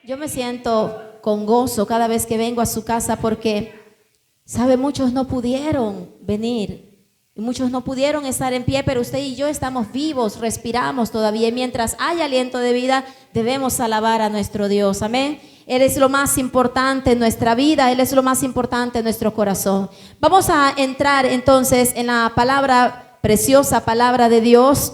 Yo me siento con gozo cada vez que vengo a su casa porque, sabe, muchos no pudieron venir y muchos no pudieron estar en pie, pero usted y yo estamos vivos, respiramos todavía y mientras hay aliento de vida debemos alabar a nuestro Dios, amén. Él es lo más importante en nuestra vida, Él es lo más importante en nuestro corazón. Vamos a entrar entonces en la palabra, preciosa palabra de Dios.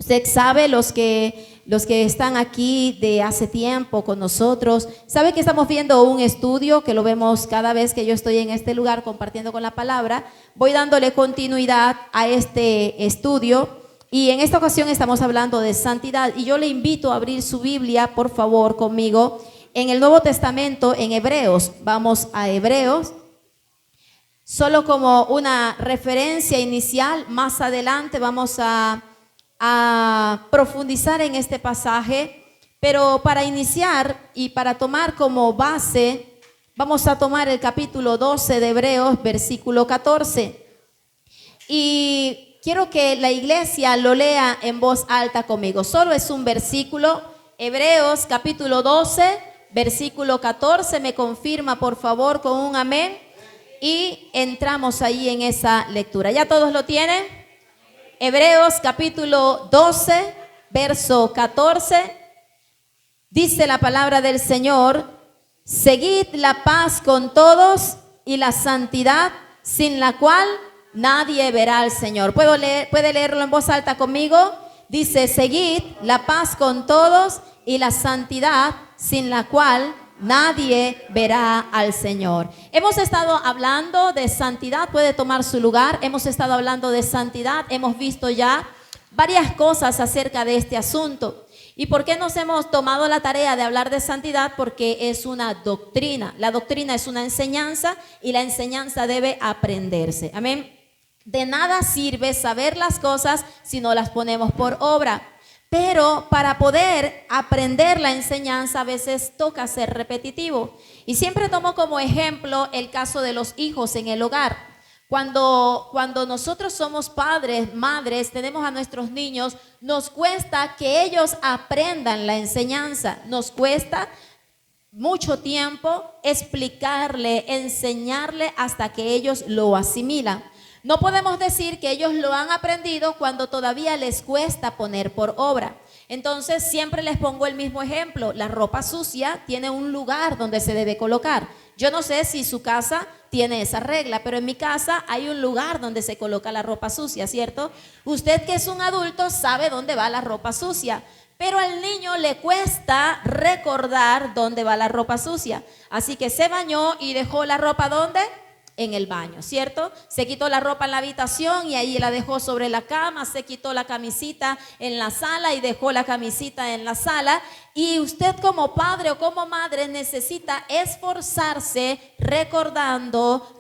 Usted sabe, los que están aquí de hace tiempo con nosotros, sabe que estamos viendo un estudio que lo vemos cada vez que yo estoy en este lugar compartiendo con la palabra. Voy dándole continuidad a este estudio y en esta ocasión estamos hablando de santidad y yo le invito a abrir su Biblia, por favor, conmigo en el Nuevo Testamento, en Hebreos. Vamos a Hebreos. Solo como una referencia inicial, más adelante vamos a profundizar en este pasaje, pero para iniciar y para tomar como base, vamos a tomar el capítulo 12 de Hebreos, versículo 14. Y quiero que la iglesia lo lea en voz alta conmigo. Solo es un versículo, Hebreos capítulo 12, versículo 14. Me confirma, por favor, con un amén. Y entramos ahí en esa lectura. ¿Ya todos lo tienen? Hebreos capítulo 12, verso 14, dice la palabra del Señor: seguid la paz con todos y la santidad, sin la cual nadie verá al Señor. ¿Puede leerlo en voz alta conmigo? Dice: seguid la paz con todos y la santidad, sin la cual nadie verá al Señor. Hemos estado hablando de santidad, puede tomar su lugar. Hemos estado hablando de santidad, hemos visto ya varias cosas acerca de este asunto. ¿Y por qué nos hemos tomado la tarea de hablar de santidad? Porque es una doctrina. La doctrina es una enseñanza y la enseñanza debe aprenderse. Amén. De nada sirve saber las cosas si no las ponemos por obra. Pero para poder aprender la enseñanza a veces toca ser repetitivo. Y siempre tomo como ejemplo el caso de los hijos en el hogar. Cuando nosotros somos padres, madres, tenemos a nuestros niños, nos cuesta que ellos aprendan la enseñanza. Nos cuesta mucho tiempo explicarle, enseñarle hasta que ellos lo asimilan. No podemos decir que ellos lo han aprendido cuando todavía les cuesta poner por obra. Entonces siempre les pongo el mismo ejemplo. La ropa sucia tiene un lugar donde se debe colocar. Yo no sé si su casa tiene esa regla, pero en mi casa hay un lugar donde se coloca la ropa sucia, ¿cierto? Usted, que es un adulto, sabe dónde va la ropa sucia, pero al niño le cuesta recordar dónde va la ropa sucia. Así que se bañó y dejó la ropa ¿dónde? En el baño, ¿cierto? Se quitó la ropa en la habitación y ahí la dejó sobre la cama, se quitó la camisita en la sala y dejó la camisita en la sala. Y usted como padre o como madre necesita esforzarse recordando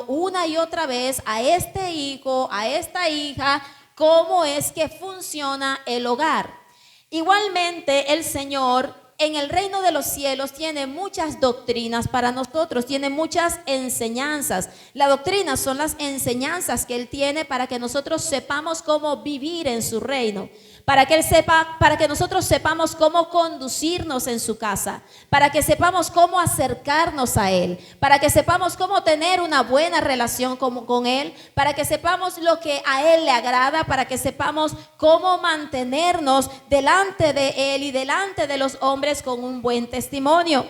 una y otra vez a este hijo, a esta hija, cómo es que funciona el hogar. Igualmente el Señor en el reino de los cielos tiene muchas doctrinas para nosotros, tiene muchas enseñanzas. La doctrina son las enseñanzas que Él tiene para que nosotros sepamos cómo vivir en su reino, para que nosotros sepamos cómo conducirnos en su casa, para que sepamos cómo acercarnos a Él, para que sepamos cómo tener una buena relación con Él, para que sepamos lo que a Él le agrada, para que sepamos cómo mantenernos delante de Él y delante de los hombres con un buen testimonio.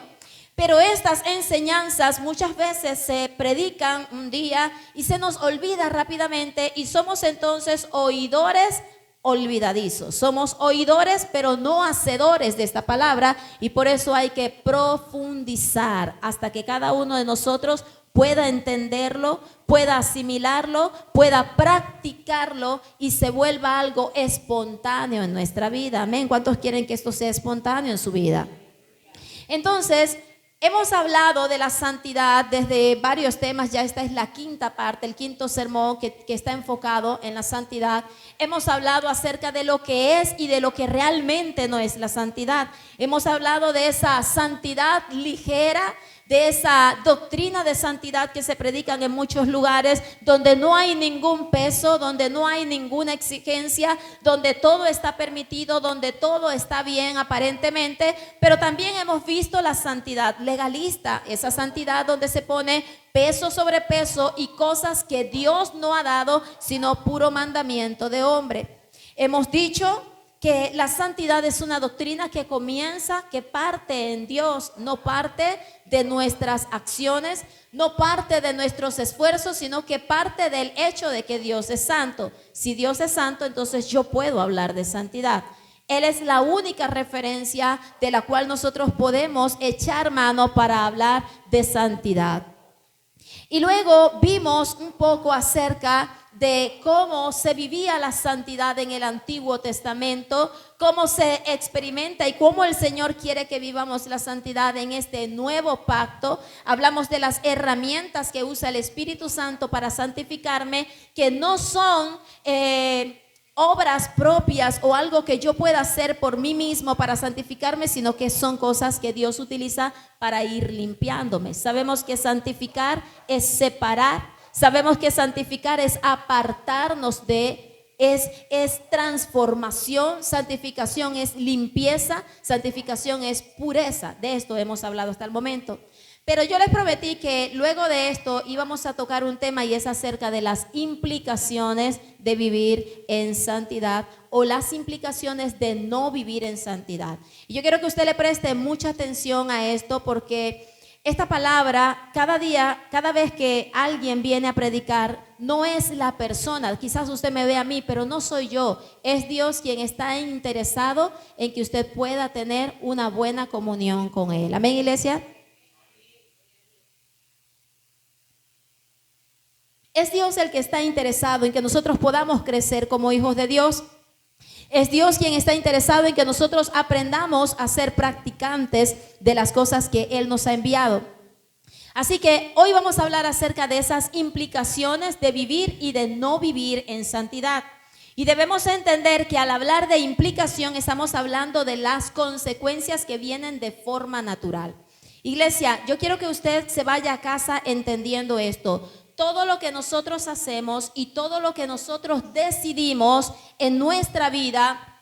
Pero estas enseñanzas muchas veces se predican un día y se nos olvida rápidamente y somos entonces oidores olvidadizos. Somos oidores pero no hacedores de esta palabra y por eso hay que profundizar hasta que cada uno de nosotros pueda entenderlo, pueda asimilarlo, pueda practicarlo y se vuelva algo espontáneo en nuestra vida. Amén. ¿Cuántos quieren que esto sea espontáneo en su vida? Entonces, hemos hablado de la santidad desde varios temas. Ya esta es la quinta parte, el quinto sermón que está enfocado en la santidad. Hemos hablado acerca de lo que es y de lo que realmente no es la santidad. Hemos hablado de esa santidad ligera, de esa doctrina de santidad que se predican en muchos lugares, donde no hay ningún peso, donde no hay ninguna exigencia, donde todo está permitido, donde todo está bien aparentemente, pero también hemos visto la santidad legalista, esa santidad donde se pone peso sobre peso y cosas que Dios no ha dado, sino puro mandamiento de hombre. Hemos dicho que la santidad es una doctrina que comienza, que parte en Dios, no parte de nuestras acciones, no parte de nuestros esfuerzos, sino que parte del hecho de que Dios es santo. Si Dios es santo, entonces yo puedo hablar de santidad. Él es la única referencia de la cual nosotros podemos echar mano para hablar de santidad. Y luego vimos un poco acerca de cómo se vivía la santidad en el Antiguo Testamento, cómo se experimenta y cómo el Señor quiere que vivamos la santidad en este nuevo pacto. Hablamos de las herramientas que usa el Espíritu Santo para santificarme, que no son obras propias o algo que yo pueda hacer por mí mismo para santificarme, sino que son cosas que Dios utiliza para ir limpiándome. Sabemos que santificar es separar, sabemos que santificar es apartarnos de, es transformación, santificación es limpieza, santificación es pureza. De esto hemos hablado hasta el momento. Pero yo les prometí que luego de esto íbamos a tocar un tema y es acerca de las implicaciones de vivir en santidad o las implicaciones de no vivir en santidad. Y yo quiero que usted le preste mucha atención a esto porque esta palabra cada día, cada vez que alguien viene a predicar, no es la persona. Quizás usted me ve a mí, pero no soy yo. Es Dios quien está interesado en que usted pueda tener una buena comunión con Él. Amén, iglesia. Es Dios el que está interesado en que nosotros podamos crecer como hijos de Dios. Es Dios quien está interesado en que nosotros aprendamos a ser practicantes de las cosas que Él nos ha enviado. Así que hoy vamos a hablar acerca de esas implicaciones de vivir y de no vivir en santidad. Y debemos entender que al hablar de implicación estamos hablando de las consecuencias que vienen de forma natural. Iglesia, yo quiero que usted se vaya a casa entendiendo esto. Todo lo que nosotros hacemos y todo lo que nosotros decidimos en nuestra vida,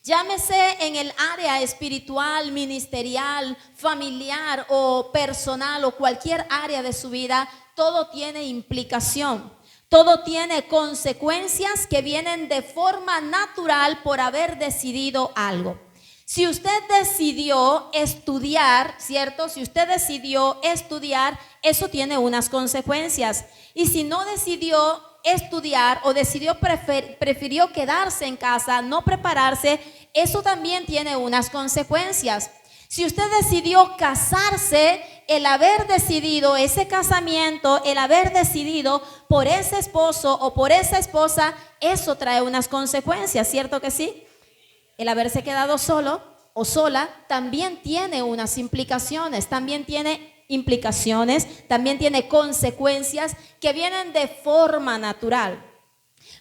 llámese en el área espiritual, ministerial, familiar o personal o cualquier área de su vida, todo tiene implicación. Todo tiene consecuencias que vienen de forma natural por haber decidido algo. Si usted decidió estudiar, ¿cierto? Si usted decidió estudiar, eso tiene unas consecuencias. Y si no decidió estudiar o prefirió quedarse en casa, no prepararse, eso también tiene unas consecuencias. Si usted decidió casarse, el haber decidido ese casamiento, el haber decidido por ese esposo o por esa esposa, eso trae unas consecuencias, ¿cierto que sí? El haberse quedado solo o sola también tiene unas implicaciones, también tiene consecuencias que vienen de forma natural.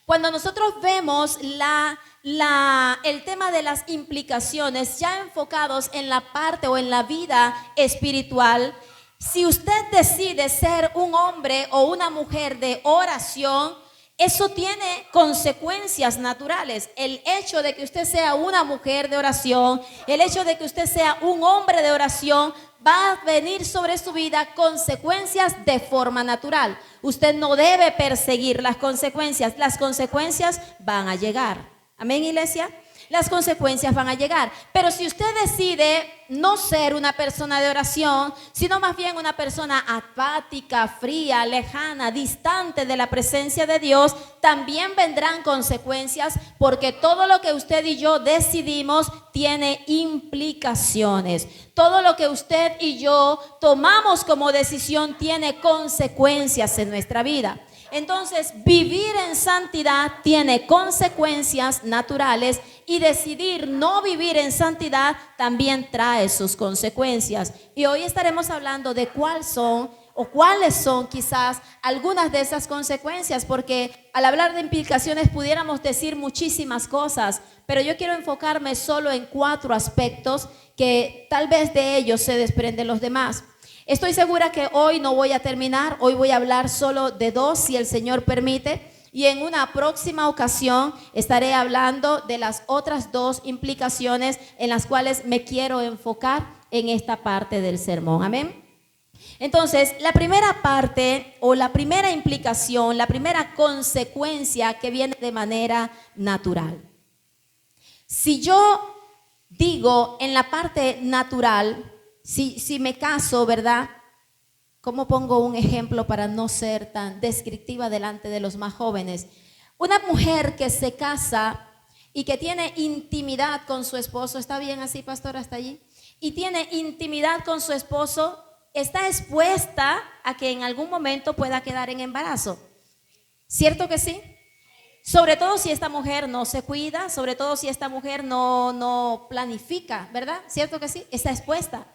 Cuando nosotros vemos el tema de las implicaciones ya enfocados en la parte o en la vida espiritual, si usted decide ser un hombre o una mujer de oración, eso tiene consecuencias naturales. El hecho de que usted sea una mujer de oración, el hecho de que usted sea un hombre de oración, va a venir sobre su vida consecuencias de forma natural. Usted no debe perseguir las consecuencias van a llegar. Amén, iglesia. Las consecuencias van a llegar. Pero si usted decide no ser una persona de oración, sino más bien una persona apática, fría, lejana, distante de la presencia de Dios, también vendrán consecuencias, porque todo lo que usted y yo decidimos tiene implicaciones. Todo lo que usted y yo tomamos como decisión tiene consecuencias en nuestra vida. Entonces, vivir en santidad tiene consecuencias naturales y decidir no vivir en santidad también trae sus consecuencias. Y hoy estaremos hablando de cuáles son quizás algunas de esas consecuencias, porque al hablar de implicaciones pudiéramos decir muchísimas cosas, pero yo quiero enfocarme solo en 4 aspectos que tal vez de ellos se desprenden los demás. Estoy segura que hoy no voy a terminar, hoy voy a hablar solo de 2 si el Señor permite. Y en una próxima ocasión estaré hablando de las otras 2 implicaciones en las cuales me quiero enfocar en esta parte del sermón. Amén. Entonces, la primera parte o la primera implicación, la primera consecuencia que viene de manera natural. Si yo digo en la parte natural, si me caso, ¿verdad? ¿Cómo pongo un ejemplo para no ser tan descriptiva delante de los más jóvenes? Una mujer que se casa y que tiene intimidad con su esposo, ¿está bien así, pastor, hasta allí? Y tiene intimidad con su esposo, está expuesta a que en algún momento pueda quedar en embarazo. ¿Cierto que sí? Sobre todo si esta mujer no se cuida, sobre todo si esta mujer no planifica, ¿verdad? ¿Cierto que sí? Está expuesta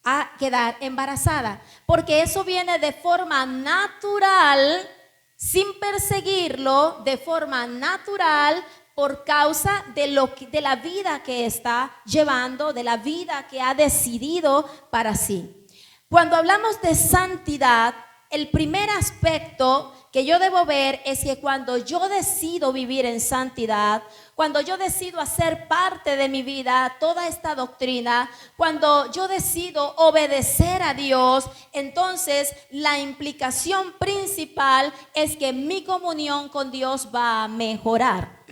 a quedar embarazada, porque eso viene de forma natural, sin perseguirlo, de forma natural, por causa de la vida que está llevando, de la vida que ha decidido para sí. Cuando hablamos de santidad, el primer aspecto que yo debo ver es que cuando yo decido vivir en santidad, cuando yo decido hacer parte de mi vida toda esta doctrina, cuando yo decido obedecer a Dios, entonces la implicación principal es que mi comunión con Dios va a mejorar.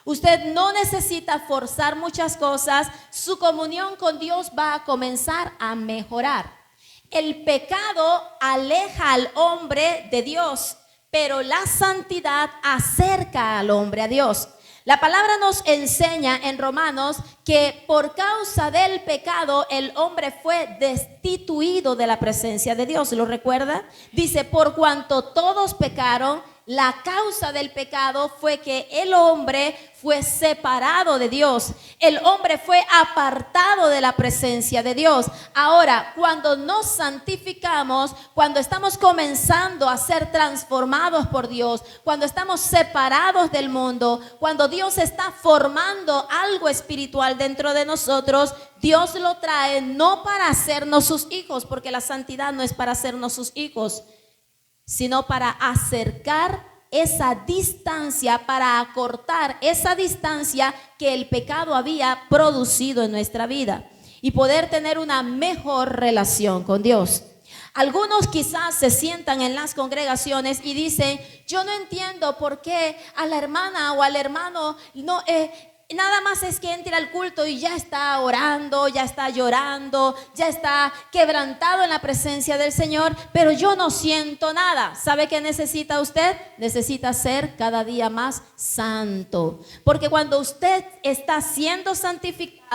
Usted no necesita forzar muchas cosas, su comunión con Dios va a comenzar a mejorar. El pecado aleja al hombre de Dios, pero la santidad acerca al hombre a Dios. La palabra nos enseña en Romanos que por causa del pecado el hombre fue destituido de la presencia de Dios. ¿Lo recuerda? Dice, por cuanto todos pecaron, la causa del pecado fue que el hombre fue separado de Dios. El hombre fue apartado de la presencia de Dios. Ahora, cuando nos santificamos, cuando estamos comenzando a ser transformados por Dios, cuando estamos separados del mundo, cuando Dios está formando algo espiritual dentro de nosotros, Dios lo trae no para hacernos sus hijos, porque la santidad no es para hacernos sus hijos, sino para acercar esa distancia, para acortar esa distancia que el pecado había producido en nuestra vida y poder tener una mejor relación con Dios. Algunos quizás se sientan en las congregaciones y dicen, yo no entiendo por qué a la hermana o al hermano nada más es que entre al culto y ya está orando, ya está llorando, ya está quebrantado en la presencia del Señor, pero yo no siento nada. ¿Sabe qué necesita usted? Necesita ser cada día más santo. Porque cuando usted está siendo santificado,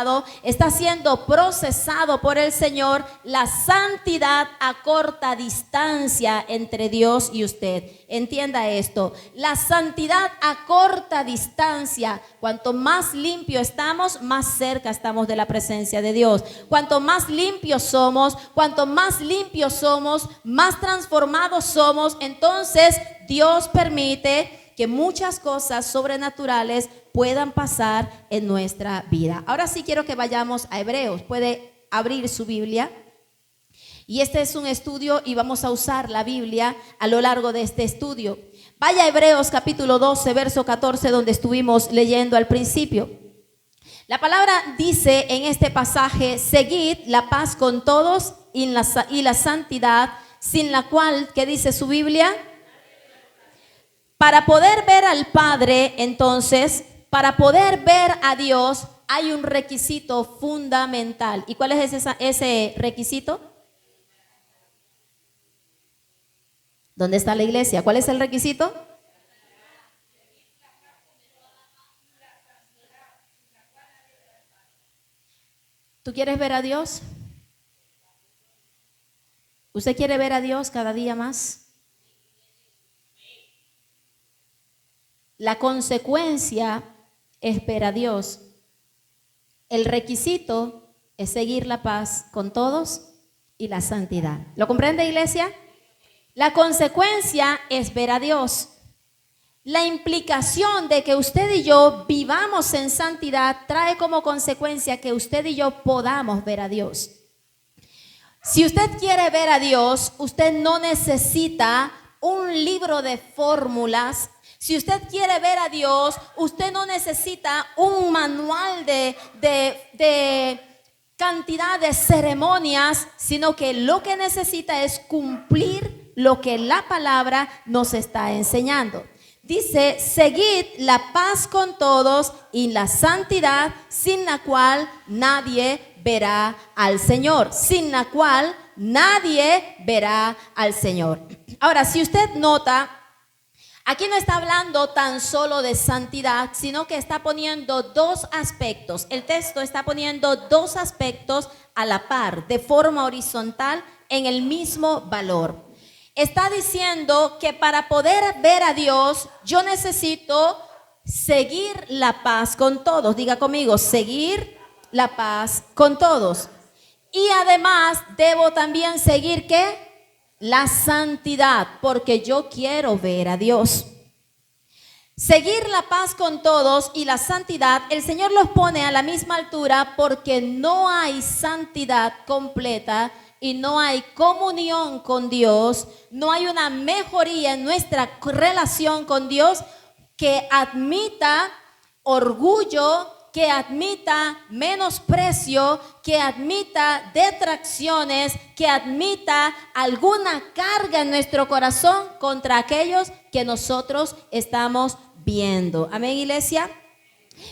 está siendo procesado por el Señor, la santidad acorta distancia entre Dios y usted. Entienda esto, la santidad acorta distancia. Cuanto más limpio estamos, más cerca estamos de la presencia de Dios. Cuanto más limpios somos, más transformados somos, entonces Dios permite que muchas cosas sobrenaturales puedan pasar en nuestra vida. Ahora sí quiero que vayamos a Hebreos. Puede abrir su Biblia. Y este es un estudio y vamos a usar la Biblia a lo largo de este estudio. Vaya a Hebreos capítulo 12, verso 14, donde estuvimos leyendo al principio. La palabra dice en este pasaje, seguid la paz con todos y la santidad, sin la cual, ¿qué dice su Biblia? Para poder ver al Padre, entonces, para poder ver a Dios, hay un requisito fundamental. ¿Y cuál es ese requisito? ¿Dónde está la iglesia? ¿Cuál es el requisito? ¿Tú quieres ver a Dios? ¿Usted quiere ver a Dios cada día más? La consecuencia es ver a Dios. El requisito es seguir la paz con todos y la santidad. ¿Lo comprende, iglesia? La consecuencia es ver a Dios. La implicación de que usted y yo vivamos en santidad trae como consecuencia que usted y yo podamos ver a Dios. Si usted quiere ver a Dios, usted no necesita un libro de fórmulas. Si usted quiere ver a Dios, usted no necesita un manual de cantidad de ceremonias, sino que lo que necesita es cumplir lo que la palabra nos está enseñando. Dice, seguid la paz con todos y la santidad, sin la cual nadie verá al Señor. Sin la cual nadie verá al Señor. Ahora, si usted nota, aquí no está hablando tan solo de santidad, sino que está poniendo dos aspectos. El texto está poniendo dos aspectos a la par, de forma horizontal, en el mismo valor. Está diciendo que para poder ver a Dios, yo necesito seguir la paz con todos. Diga conmigo, seguir la paz con todos. Y además debo también seguir ¿qué? La santidad, porque yo quiero ver a Dios. Seguir la paz con todos y la santidad, el Señor los pone a la misma altura porque no hay santidad completa y no hay comunión con Dios, no hay una mejoría en nuestra relación con Dios que admita orgullo, que admita menosprecio, que admita detracciones, que admita alguna carga en nuestro corazón contra aquellos que nosotros estamos viendo. Amén, iglesia.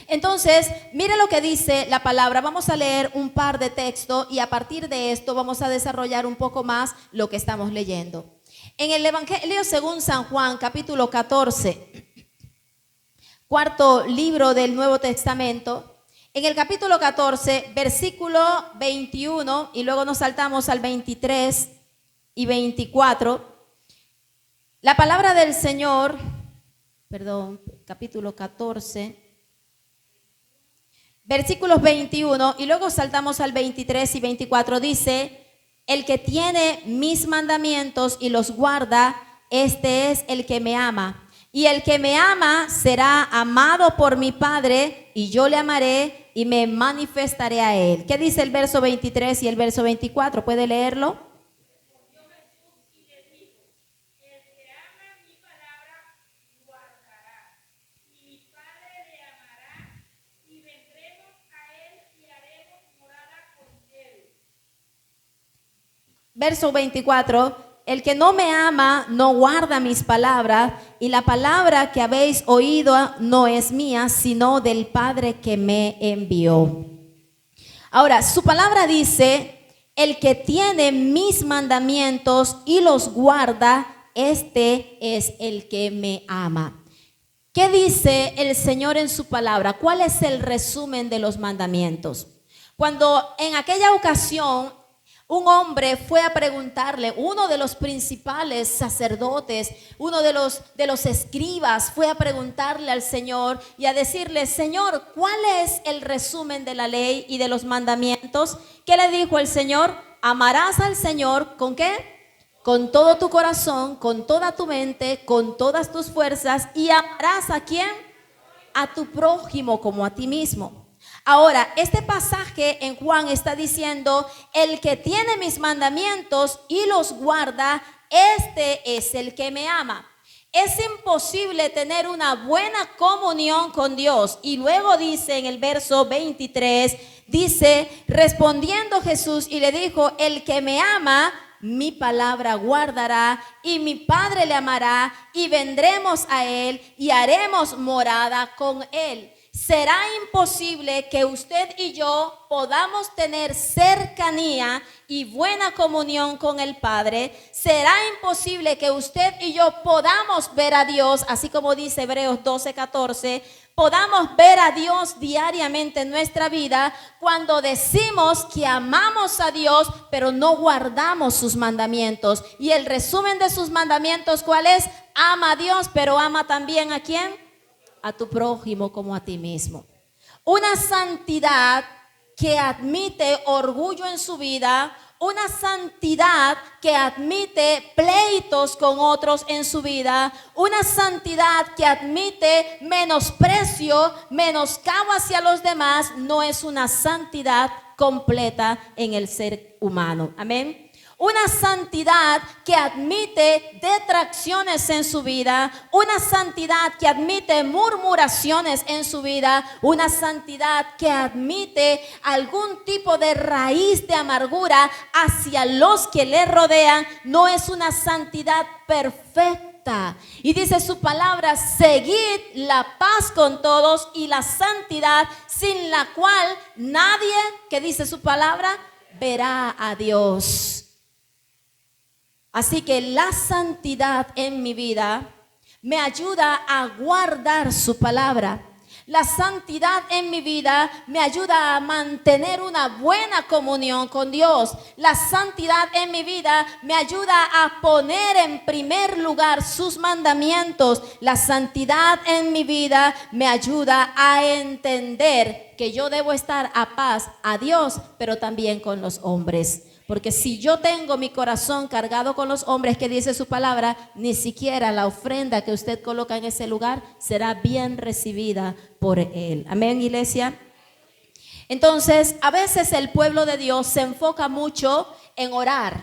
Entonces, mire lo que dice la palabra. Vamos a leer un par de textos y a partir de esto vamos a desarrollar un poco más lo que estamos leyendo. En el Evangelio según San Juan, capítulo 14, cuarto libro del Nuevo Testamento, en el capítulo 14, versículo 21, y luego nos saltamos al 23 y 24, la palabra del Señor, capítulo 14, versículos 21, y luego saltamos al 23 y 24, dice, el que tiene mis mandamientos y los guarda, este es el que me ama. Y el que me ama será amado por mi Padre, y yo le amaré y me manifestaré a él. ¿Qué dice el verso 23 y el verso 24? ¿Puede leerlo? Verso 24, el que no me ama no guarda mis palabras, y la palabra que habéis oído no es mía, sino del Padre que me envió. Ahora, su palabra dice, el que tiene mis mandamientos y los guarda, este es el que me ama. ¿Qué dice el Señor en su palabra? ¿Cuál es el resumen de los mandamientos? Cuando en aquella ocasión un hombre fue a preguntarle, uno de los principales sacerdotes, uno de los escribas fue a preguntarle al Señor y a decirle, Señor, ¿cuál es el resumen de la ley y de los mandamientos? ¿Qué le dijo el Señor? Amarás al Señor, ¿con qué? Con todo tu corazón, con toda tu mente, con todas tus fuerzas, y amarás ¿a quién? A tu prójimo como a ti mismo. Ahora, este pasaje en Juan está diciendo, el que tiene mis mandamientos y los guarda, este es el que me ama. Es imposible tener una buena comunión con Dios. Y luego dice en el verso 23, dice, respondiendo Jesús y le dijo, el que me ama, mi palabra guardará, y mi Padre le amará, y vendremos a él y haremos morada con él. Será imposible que usted y yo podamos tener cercanía y buena comunión con el Padre. Será imposible que usted y yo podamos ver a Dios, así como dice Hebreos 12:14, podamos ver a Dios diariamente en nuestra vida cuando decimos que amamos a Dios, pero no guardamos sus mandamientos. Y el resumen de sus mandamientos, ¿cuál es? Ama a Dios, pero ama también ¿a quién? A tu prójimo como a ti mismo. Una santidad que admite orgullo en su vida, una santidad que admite pleitos con otros en su vida, una santidad que admite menosprecio, menoscabo hacia los demás, no es una santidad completa en el ser humano. Amén. Una santidad que admite detracciones en su vida, una santidad que admite murmuraciones en su vida, una santidad que admite algún tipo de raíz de amargura hacia los que le rodean, no es una santidad perfecta. Y dice su palabra: seguid la paz con todos y la santidad, sin la cual nadie, que dice su palabra, verá a Dios. Así que la santidad en mi vida me ayuda a guardar su palabra. La santidad en mi vida me ayuda a mantener una buena comunión con Dios. La santidad en mi vida me ayuda a poner en primer lugar sus mandamientos. La santidad en mi vida me ayuda a entender que yo debo estar a paz a Dios, pero también con los hombres. Porque si yo tengo mi corazón cargado con los hombres, que dice su palabra, ni siquiera la ofrenda que usted coloca en ese lugar será bien recibida por él. Amén, iglesia. Entonces, a veces el pueblo de Dios se enfoca mucho en orar,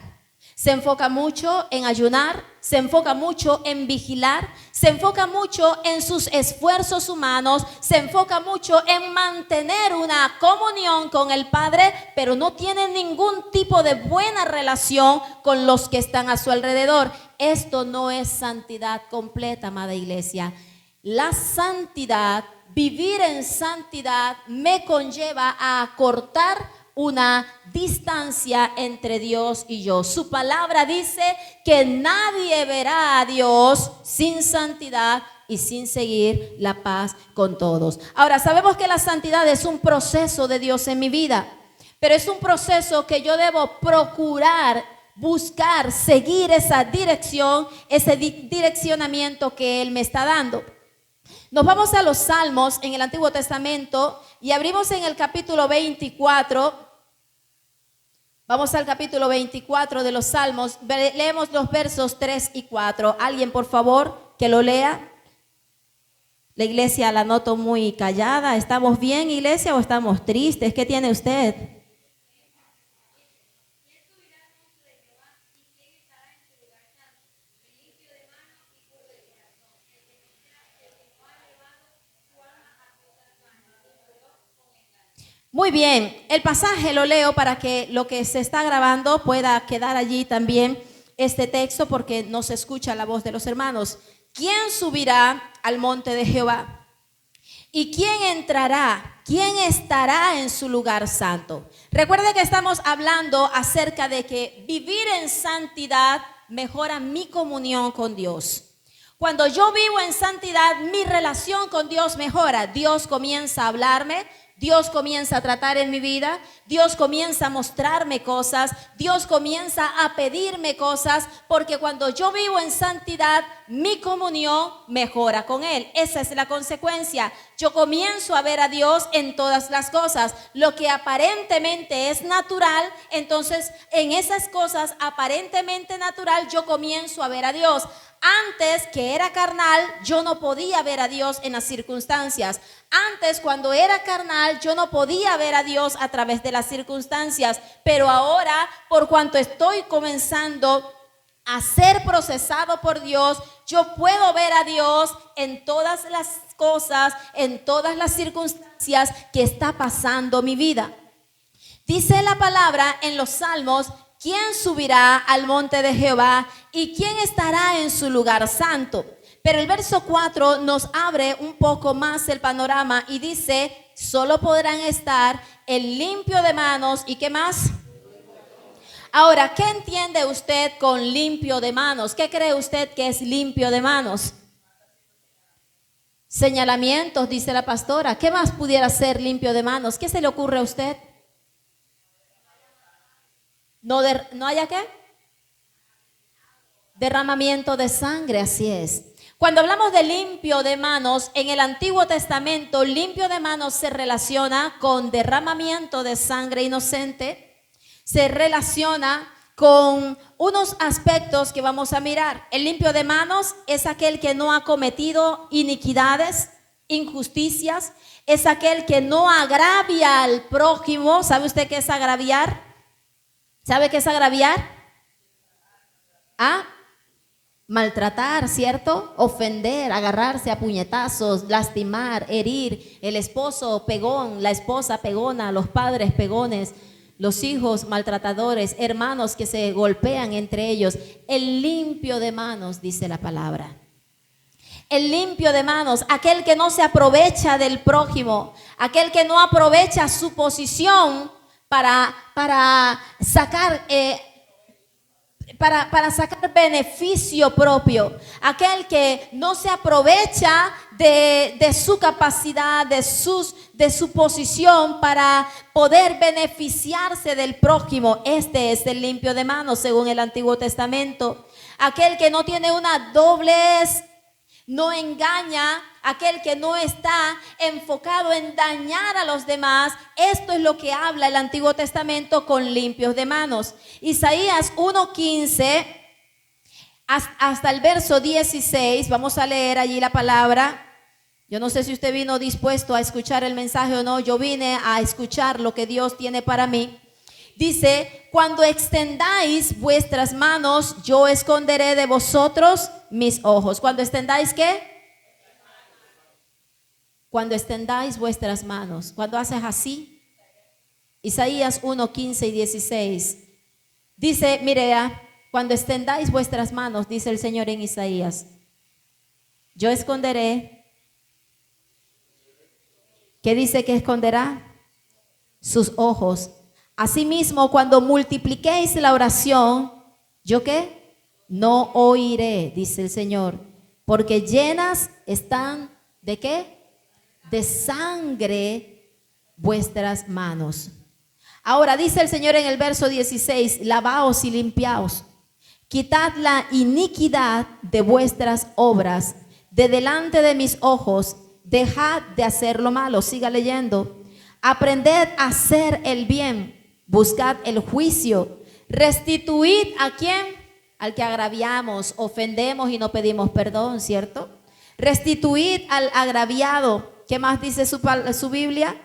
se enfoca mucho en ayunar, se enfoca mucho en vigilar, se enfoca mucho en sus esfuerzos humanos, se enfoca mucho en mantener una comunión con el Padre, pero no tiene ningún tipo de buena relación con los que están a su alrededor. Esto no es santidad completa, amada iglesia. La santidad, vivir en santidad, me conlleva a acortar una distancia entre Dios y yo. Su palabra dice que nadie verá a Dios sin santidad y sin seguir la paz con todos. Ahora, sabemos que la santidad es un proceso de Dios en mi vida, pero es un proceso que yo debo procurar, buscar, seguir esa dirección, ese direccionamiento que Él me está dando. Nos vamos a los Salmos en el Antiguo Testamento y abrimos en el capítulo 24. Vamos al capítulo 24 de los Salmos. Leemos los versos 3 y 4. Alguien, por favor, que lo lea. La iglesia la noto muy callada. ¿Estamos bien, iglesia, o estamos tristes? ¿Qué tiene usted? Muy bien, el pasaje lo leo para que lo que se está grabando pueda quedar allí también este texto, porque no se escucha la voz de los hermanos. ¿Quién subirá al monte de Jehová? ¿Y quién entrará? ¿Quién estará en su lugar santo? Recuerde que estamos hablando acerca de que vivir en santidad mejora mi comunión con Dios. Cuando yo vivo en santidad, mi relación con Dios mejora. Dios comienza a hablarme, Dios comienza a tratar en mi vida, Dios comienza a mostrarme cosas, Dios comienza a pedirme cosas, porque cuando yo vivo en santidad, mi comunión mejora con Él. Esa es la consecuencia. Yo comienzo a ver a Dios en todas las cosas. Lo que aparentemente es natural, entonces en esas cosas aparentemente natural yo comienzo a ver a Dios. Antes, que era carnal, yo no podía ver a Dios en las circunstancias. Antes, cuando era carnal, yo no podía ver a Dios a través de las circunstancias. Pero ahora, por cuanto estoy comenzando a ser procesado por Dios, yo puedo ver a Dios en todas las cosas, en todas las circunstancias que está pasando mi vida. Dice la palabra en los Salmos: ¿quién subirá al monte de Jehová y quién estará en su lugar santo? Pero el verso 4 nos abre un poco más el panorama y dice: solo podrán estar el limpio de manos y ¿qué más? Ahora, ¿qué entiende usted con limpio de manos? ¿Qué cree usted que es limpio de manos? Señalamientos, dice la pastora. ¿Qué más pudiera ser limpio de manos? ¿Qué se le ocurre a usted? ¿No haya qué? Derramamiento de sangre, así es. Cuando hablamos de limpio de manos, en el Antiguo Testamento, limpio de manos se relaciona con derramamiento de sangre inocente. Se relaciona con unos aspectos que vamos a mirar. El limpio de manos es aquel que no ha cometido iniquidades, injusticias. Es aquel que no agravia al prójimo. ¿Sabe usted qué es agraviar? ¿Sabe qué es agraviar? Maltratar, ¿cierto? Ofender, agarrarse a puñetazos, lastimar, herir. El esposo pegón, la esposa pegona, los padres pegones, los hijos maltratadores, hermanos que se golpean entre ellos. El limpio de manos, dice la palabra. El limpio de manos, aquel que no se aprovecha del prójimo, aquel que no aprovecha su posición para sacar para sacar beneficio propio, aquel que no se aprovecha de su capacidad, de su posición para poder beneficiarse del prójimo. Este es el limpio de manos según el Antiguo Testamento. Aquel que no tiene una doblez, no engaña, aquel que no está enfocado en dañar a los demás. Esto es lo que habla el Antiguo Testamento con limpios de manos. Isaías 1:15 hasta el verso 16, vamos a leer allí la palabra. Yo no sé si usted vino dispuesto a escuchar el mensaje o no. Yo vine a escuchar lo que Dios tiene para mí. Dice: cuando extendáis vuestras manos, yo esconderé de vosotros mis ojos. Cuando extendáis, ¿qué? Cuando extendáis vuestras manos. Cuando haces así. Isaías 1:15 y 16. Dice, mire, cuando extendáis vuestras manos, dice el Señor en Isaías, yo esconderé. ¿Qué dice que esconderá? Sus ojos. Asimismo, cuando multipliquéis la oración, ¿yo qué? No oiré, dice el Señor, porque llenas están ¿de qué? De sangre vuestras manos. Ahora dice el Señor en el verso 16, lavaos y limpiaos, quitad la iniquidad de vuestras obras, de delante de mis ojos, dejad de hacer lo malo. Siga leyendo. Aprended a hacer el bien, buscad el juicio, restituid ¿a quién? Al que agraviamos, ofendemos y no pedimos perdón, ¿cierto? Restituid al agraviado. ¿Qué más dice su Biblia?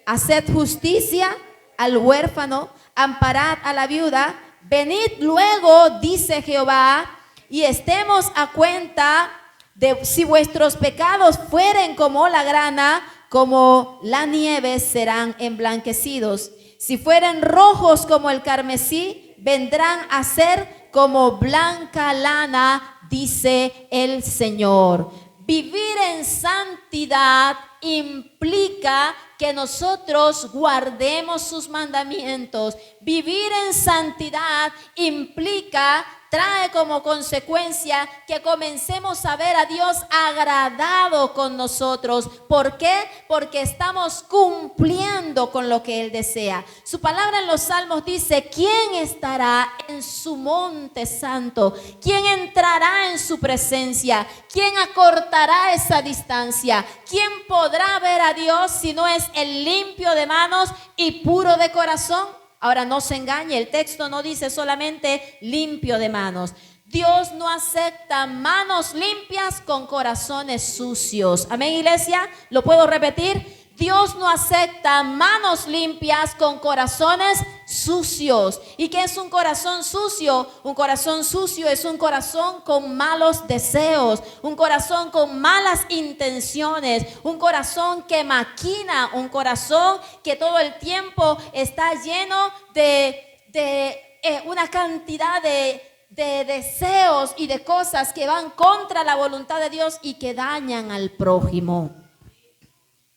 Haced justicia al huérfano, amparad a la viuda. Venid luego, dice Jehová, y estemos a cuenta de si vuestros pecados fueren como la grana, como la nieve serán emblanquecidos. Si fueren rojos como el carmesí, vendrán a ser como blanca lana, dice el Señor. Vivir en santidad implica que nosotros guardemos sus mandamientos. Vivir en santidad implica, trae como consecuencia que comencemos a ver a Dios agradado con nosotros. ¿Por qué? Porque estamos cumpliendo con lo que Él desea. Su palabra en los Salmos dice: ¿quién estará en su monte santo? ¿Quién entrará en su presencia? ¿Quién acortará esa distancia? ¿Quién podrá ver a Dios si no es el limpio de manos y puro de corazón? Ahora, no se engañe, el texto no dice solamente limpio de manos. Dios no acepta manos limpias con corazones sucios. Amén, iglesia. ¿Lo puedo repetir? Dios no acepta manos limpias con corazones sucios. ¿Y qué es un corazón sucio? Un corazón sucio es un corazón con malos deseos, un corazón con malas intenciones, un corazón que maquina, un corazón que todo el tiempo está lleno de una cantidad de deseos y de cosas que van contra la voluntad de Dios y que dañan al prójimo.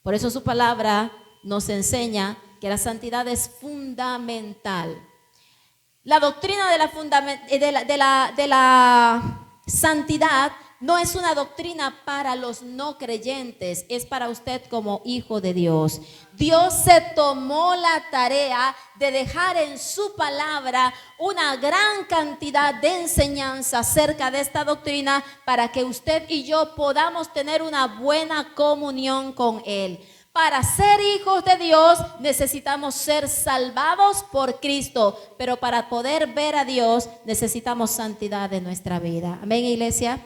Por eso su palabra nos enseña que la santidad es fundamental. La doctrina de la santidad no es una doctrina para los no creyentes, es para usted como hijo de Dios. Dios se tomó la tarea de dejar en su palabra una gran cantidad de enseñanza acerca de esta doctrina para que usted y yo podamos tener una buena comunión con Él. Para ser hijos de Dios necesitamos ser salvados por Cristo, pero para poder ver a Dios necesitamos santidad en nuestra vida. Amén, iglesia.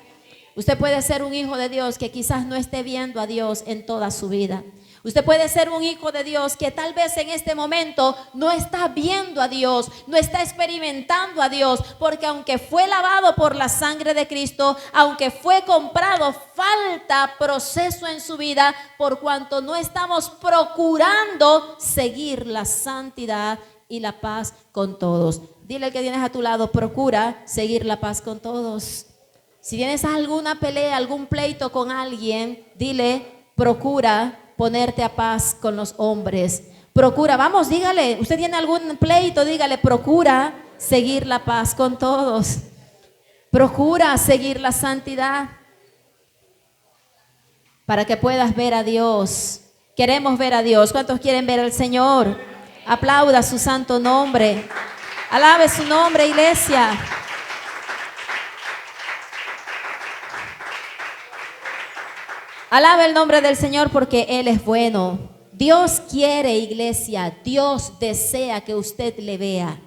Usted puede ser un hijo de Dios que quizás no esté viendo a Dios en toda su vida. Usted puede ser un hijo de Dios que tal vez en este momento no está viendo a Dios, no está experimentando a Dios, porque aunque fue lavado por la sangre de Cristo, aunque fue comprado, falta proceso en su vida por cuanto no estamos procurando seguir la santidad y la paz con todos. Dile al que tienes a tu lado, procura seguir la paz con todos. Si tienes alguna pelea, algún pleito con alguien, dile, procura ponerte a paz con los hombres. Procura, vamos, dígale, usted tiene algún pleito, dígale, procura seguir la paz con todos. Procura seguir la santidad para que puedas ver a Dios. Queremos ver a Dios. ¿Cuántos quieren ver al Señor? Aplauda su santo nombre. Alabe su nombre, iglesia. Alabe el nombre del Señor porque Él es bueno. Dios quiere, iglesia, Dios desea que usted le vea.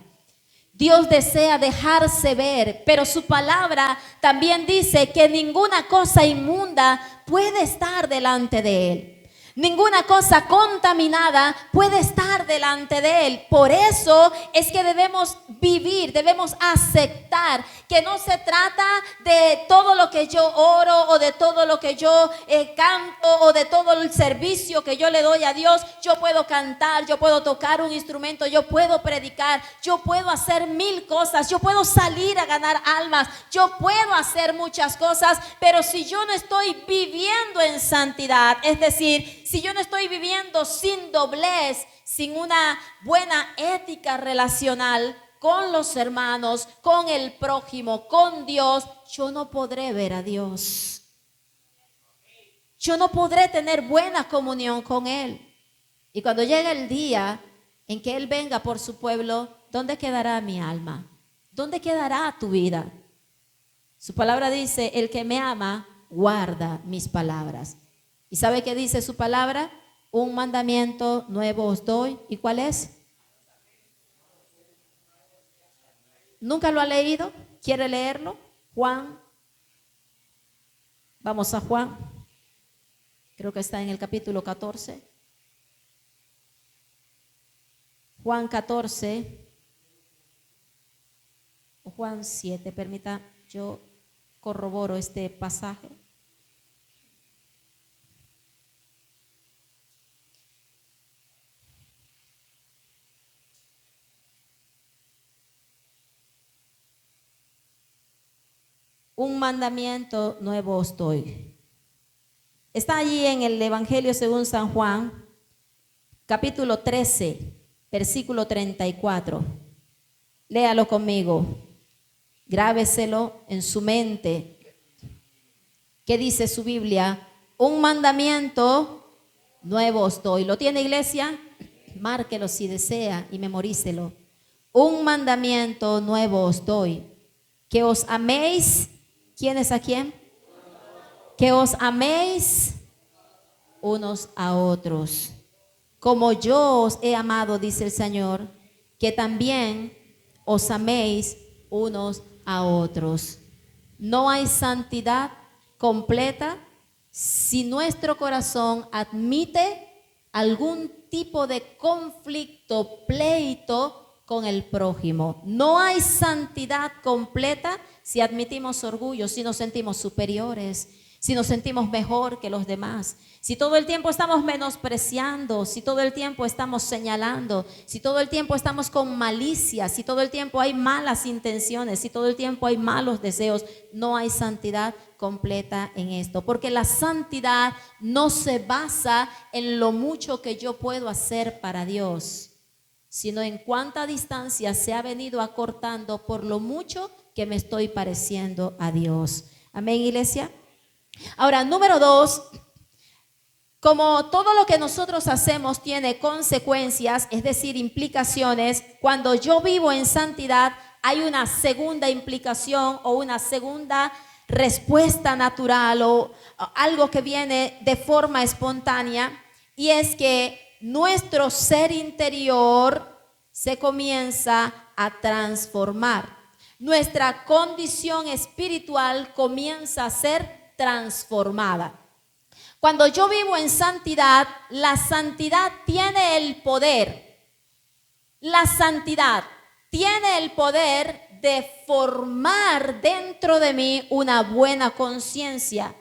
Dios desea dejarse ver, pero su palabra también dice que ninguna cosa inmunda puede estar delante de Él. Ninguna cosa contaminada puede estar delante de Él. Por eso es que debemos vivir, debemos aceptar que no se trata de todo lo que yo oro o de todo lo que yo canto o de todo el servicio que yo le doy a Dios. Yo puedo cantar, yo puedo tocar un instrumento, yo puedo predicar, yo puedo hacer mil cosas, yo puedo salir a ganar almas, yo puedo hacer muchas cosas, pero si yo no estoy viviendo en santidad, es decir, si yo no estoy viviendo sin doblez, sin una buena ética relacional con los hermanos, con el prójimo, con Dios, yo no podré ver a Dios. Yo no podré tener buena comunión con Él. Y cuando llegue el día en que Él venga por su pueblo, ¿dónde quedará mi alma? ¿Dónde quedará tu vida? Su palabra dice, el que me ama, guarda mis palabras. ¿Y sabe qué dice su palabra? Un mandamiento nuevo os doy. ¿Y cuál es? ¿Nunca lo ha leído? ¿Quiere leerlo? Juan. Vamos a Juan. Creo que está en el capítulo 14. Juan 14. O Juan 7. Permita, yo corroboro este pasaje. Un mandamiento nuevo os doy. Está allí en el Evangelio según San Juan, capítulo 13, versículo 34. Léalo conmigo, grábeselo en su mente. ¿Qué dice su Biblia? Un mandamiento nuevo os doy. ¿Lo tiene, iglesia? Márquelo si desea y memorícelo. Un mandamiento nuevo os doy, que os améis. ¿Quién es a quién? Que os améis unos a otros, como yo os he amado, dice el Señor, que también os améis unos a otros. No hay santidad completa si nuestro corazón admite algún tipo de conflicto, pleito con el prójimo. No hay santidad completa si admitimos orgullo, si nos sentimos superiores, si nos sentimos mejor que los demás, si todo el tiempo estamos menospreciando, si todo el tiempo estamos señalando, si todo el tiempo estamos con malicia, si todo el tiempo hay malas intenciones, si todo el tiempo hay malos deseos. No hay santidad completa en esto, porque la santidad no se basa en lo mucho que yo puedo hacer para Dios, sino en cuánta distancia se ha venido acortando por lo mucho que me estoy pareciendo a Dios. Amén, iglesia. Ahora, número 2, como todo lo que nosotros hacemos tiene consecuencias, es decir, implicaciones, cuando yo vivo en santidad hay una segunda implicación o una segunda respuesta natural o algo que viene de forma espontánea, y es que nuestro ser interior se comienza a transformar. Nuestra condición espiritual comienza a ser transformada. Cuando yo vivo en santidad, la santidad tiene el poder. La santidad tiene el poder de formar dentro de mí una buena conciencia.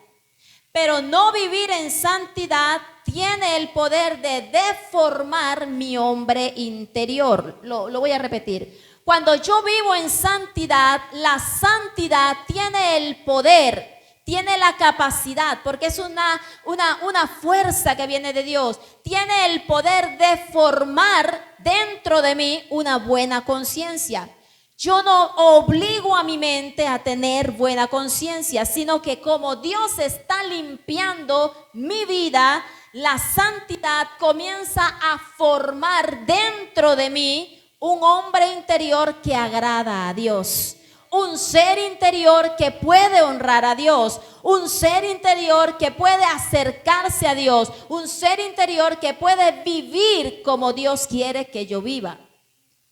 Pero no vivir en santidad tiene el poder de deformar mi hombre interior. Lo voy a repetir. Cuando yo vivo en santidad, la santidad tiene el poder, tiene la capacidad, porque es una fuerza que viene de Dios. Tiene el poder de formar dentro de mí una buena conciencia. Yo no obligo a mi mente a tener buena conciencia, sino que como Dios está limpiando mi vida, la santidad comienza a formar dentro de mí un hombre interior que agrada a Dios. Un ser interior que puede honrar a Dios, un ser interior que puede acercarse a Dios, un ser interior que puede vivir como Dios quiere que yo viva.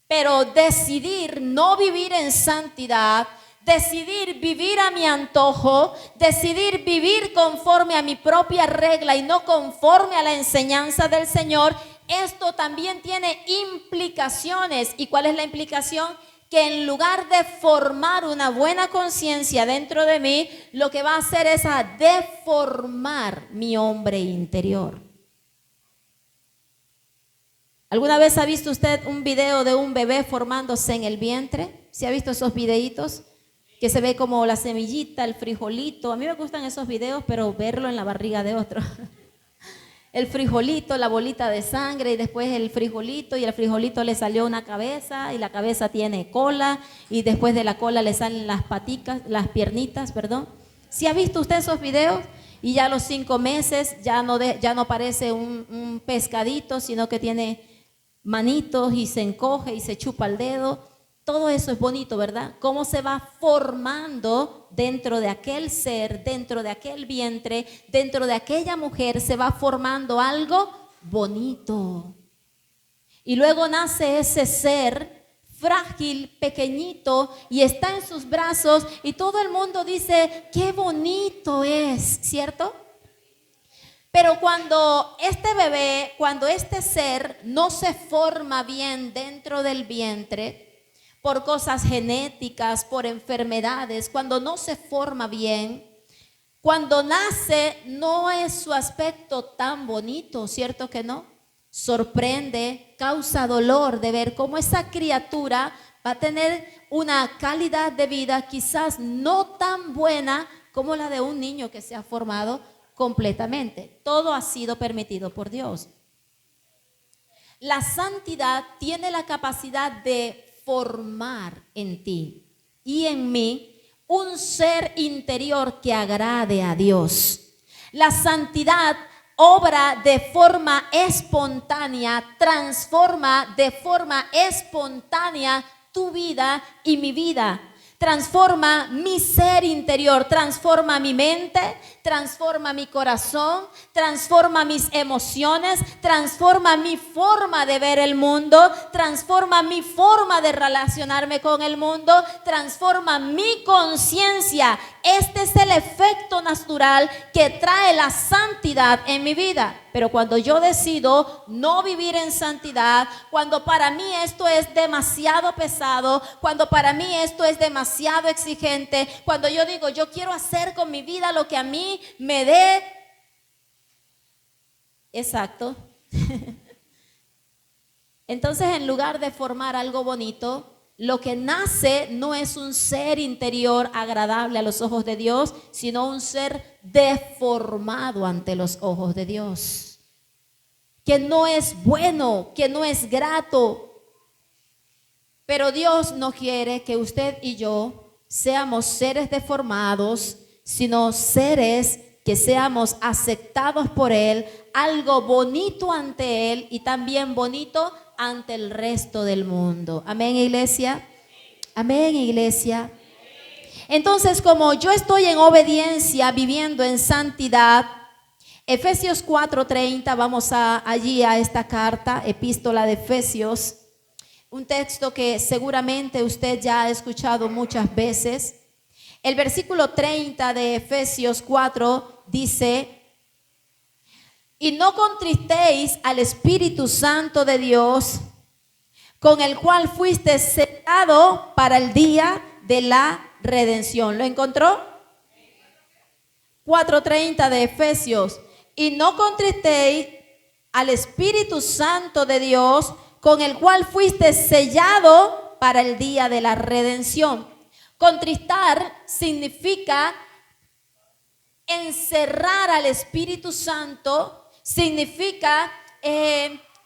Pero decidir no vivir en santidad, decidir vivir a mi antojo, decidir vivir conforme a mi propia regla y no conforme a la enseñanza del Señor, esto también tiene implicaciones. ¿Y cuál es la implicación? Que en lugar de formar una buena conciencia dentro de mí, lo que va a hacer es a deformar mi hombre interior. ¿Alguna vez ha visto usted un video de un bebé formándose en el vientre? ¿Sí ha visto esos videitos? Que se ve como la semillita, el frijolito. A mí me gustan esos videos, pero verlo en la barriga de otro. El frijolito, la bolita de sangre y después el frijolito, y el frijolito le salió una cabeza y la cabeza tiene cola y después de la cola le salen las paticas, las piernitas, perdón. ¿Sí ha visto usted esos videos? Y ya a los 5 meses ya no parece un pescadito, sino que tiene manitos y se encoge y se chupa el dedo. Todo eso es bonito, ¿verdad? Cómo se va formando dentro de aquel ser, dentro de aquel vientre, dentro de aquella mujer, se va formando algo bonito. Y luego nace ese ser frágil, pequeñito, y está en sus brazos y todo el mundo dice, qué bonito es, ¿cierto? Pero cuando este bebé, cuando este ser no se forma bien dentro del vientre, por cosas genéticas, por enfermedades, cuando no se forma bien, cuando nace no es su aspecto tan bonito, ¿cierto que no? Sorprende, causa dolor de ver cómo esa criatura va a tener una calidad de vida quizás no tan buena como la de un niño que se ha formado completamente. Todo ha sido permitido por Dios. La santidad tiene la capacidad de formar en ti y en mí un ser interior que agrade a Dios. La santidad obra de forma espontánea, transforma de forma espontánea tu vida y mi vida. Transforma mi ser interior, transforma mi mente, transforma mi corazón, transforma mis emociones, transforma mi forma de ver el mundo, transforma mi forma de relacionarme con el mundo, transforma mi conciencia. Este es el efecto natural que trae la santidad en mi vida. Pero cuando yo decido no vivir en santidad, cuando para mí esto es demasiado pesado, cuando para mí esto es demasiado exigente, cuando yo digo yo quiero hacer con mi vida lo que a mí me dé, exacto. Entonces, en lugar de formar algo bonito, lo que nace no es un ser interior agradable a los ojos de Dios, sino un ser deformado ante los ojos de Dios, que no es bueno, que no es grato. Pero Dios no quiere que usted y yo seamos seres deformados, sino seres que seamos aceptados por Él, algo bonito ante Él y también bonito ante el resto del mundo. Amén, iglesia. Amén, iglesia. Entonces, como yo estoy en obediencia, viviendo en santidad, Efesios 4:30, vamos allí a esta carta, epístola de Efesios, un texto que seguramente usted ya ha escuchado muchas veces. El versículo 30 de Efesios 4 dice: Y no contristéis al Espíritu Santo de Dios, con el cual fuiste sellado para el día de la redención. ¿Lo encontró? 4:30 de Efesios. Y no contristéis al Espíritu Santo de Dios, con el cual fuiste sellado para el día de la redención. Contristar significa encerrar al Espíritu Santo, significa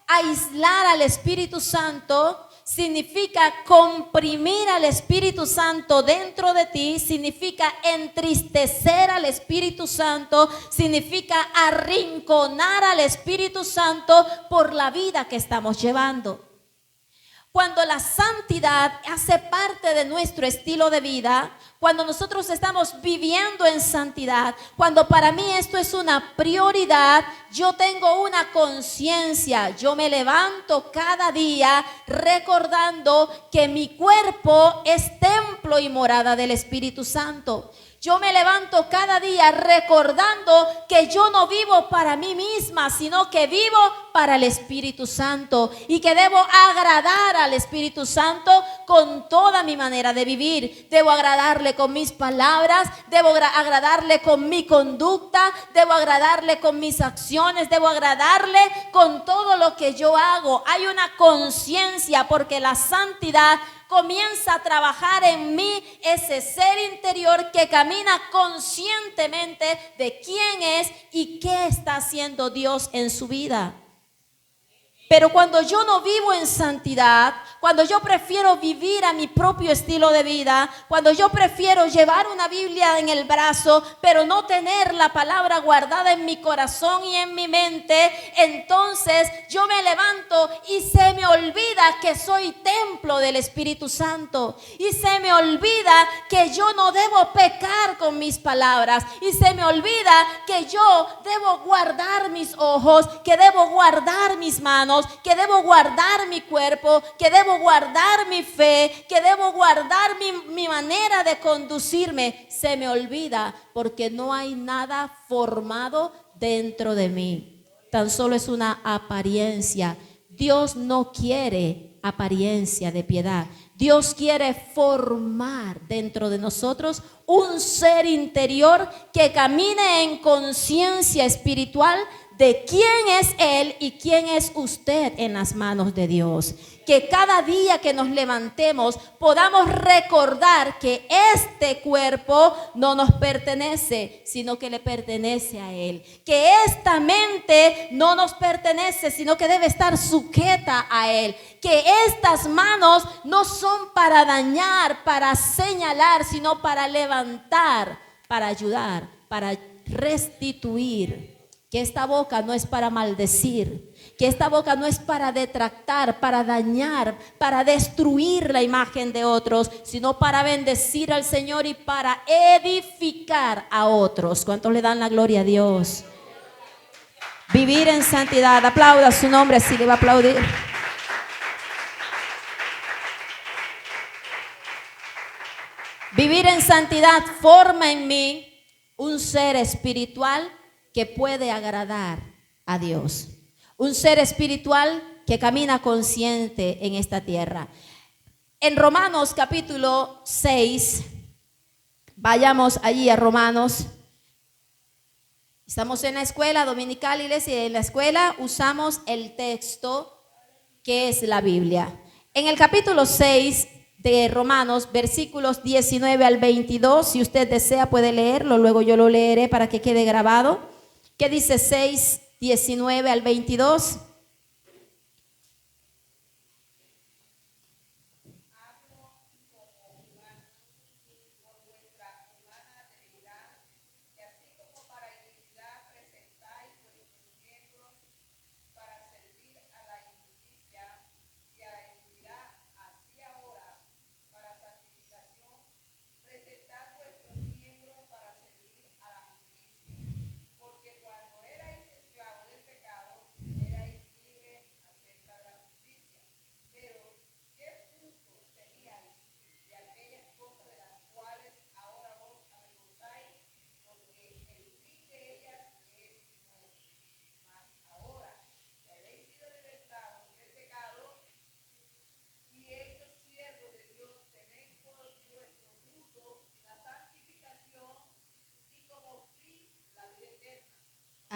aislar al Espíritu Santo, significa comprimir al Espíritu Santo dentro de ti, significa entristecer al Espíritu Santo, significa arrinconar al Espíritu Santo por la vida que estamos llevando. Cuando la santidad hace parte de nuestro estilo de vida, cuando nosotros estamos viviendo en santidad, cuando para mí esto es una prioridad, yo tengo una conciencia, yo me levanto cada día recordando que mi cuerpo es templo y morada del Espíritu Santo. Yo me levanto cada día recordando que yo no vivo para mí misma, sino que vivo para el Espíritu Santo y que debo agradar al Espíritu Santo con toda mi manera de vivir. Debo agradarle con mis palabras, debo agradarle con mi conducta, debo agradarle con mis acciones, debo agradarle con todo lo que yo hago. Hay una conciencia porque la santidad comienza a trabajar en mí, ese ser interior que camina conscientemente de quién es y qué está haciendo Dios en su vida. Pero cuando yo no vivo en santidad, cuando yo prefiero vivir a mi propio estilo de vida, cuando yo prefiero llevar una Biblia en el brazo, pero no tener la palabra guardada en mi corazón y en mi mente, entonces yo me levanto y se me olvida que soy templo del Espíritu Santo. Y se me olvida que yo no debo pecar con mis palabras. Y se me olvida que yo debo guardar mis ojos, que debo guardar mis manos, que debo guardar mi cuerpo, que debo guardar mi fe, que debo guardar mi manera de conducirme. Se me olvida porque no hay nada formado dentro de mí. Tan solo es una apariencia. Dios no quiere apariencia de piedad. Dios quiere formar dentro de nosotros un ser interior que camine en conciencia espiritual de quién es Él y quién es usted en las manos de Dios. Que cada día que nos levantemos podamos recordar que este cuerpo no nos pertenece, sino que le pertenece a Él. Que esta mente no nos pertenece, sino que debe estar sujeta a Él. Que estas manos no son para dañar, para señalar, sino para levantar, para ayudar, para restituir. Que esta boca no es para maldecir, que esta boca no es para detractar, para dañar, para destruir la imagen de otros, sino para bendecir al Señor y para edificar a otros. ¿Cuántos le dan la gloria a Dios? Vivir en santidad. Aplauda su nombre si le va a aplaudir. Vivir en santidad forma en mí un ser espiritual que puede agradar a Dios. Un ser espiritual que camina consciente en esta tierra. En Romanos capítulo 6, vayamos allí a Romanos. Estamos en la escuela dominical, iglesia, y en la escuela usamos el texto que es la Biblia. En el capítulo 6 de Romanos, versículos 19 al 22, si usted desea puede leerlo, luego yo lo leeré para que quede grabado. ¿Qué dice 6, 19 al 22?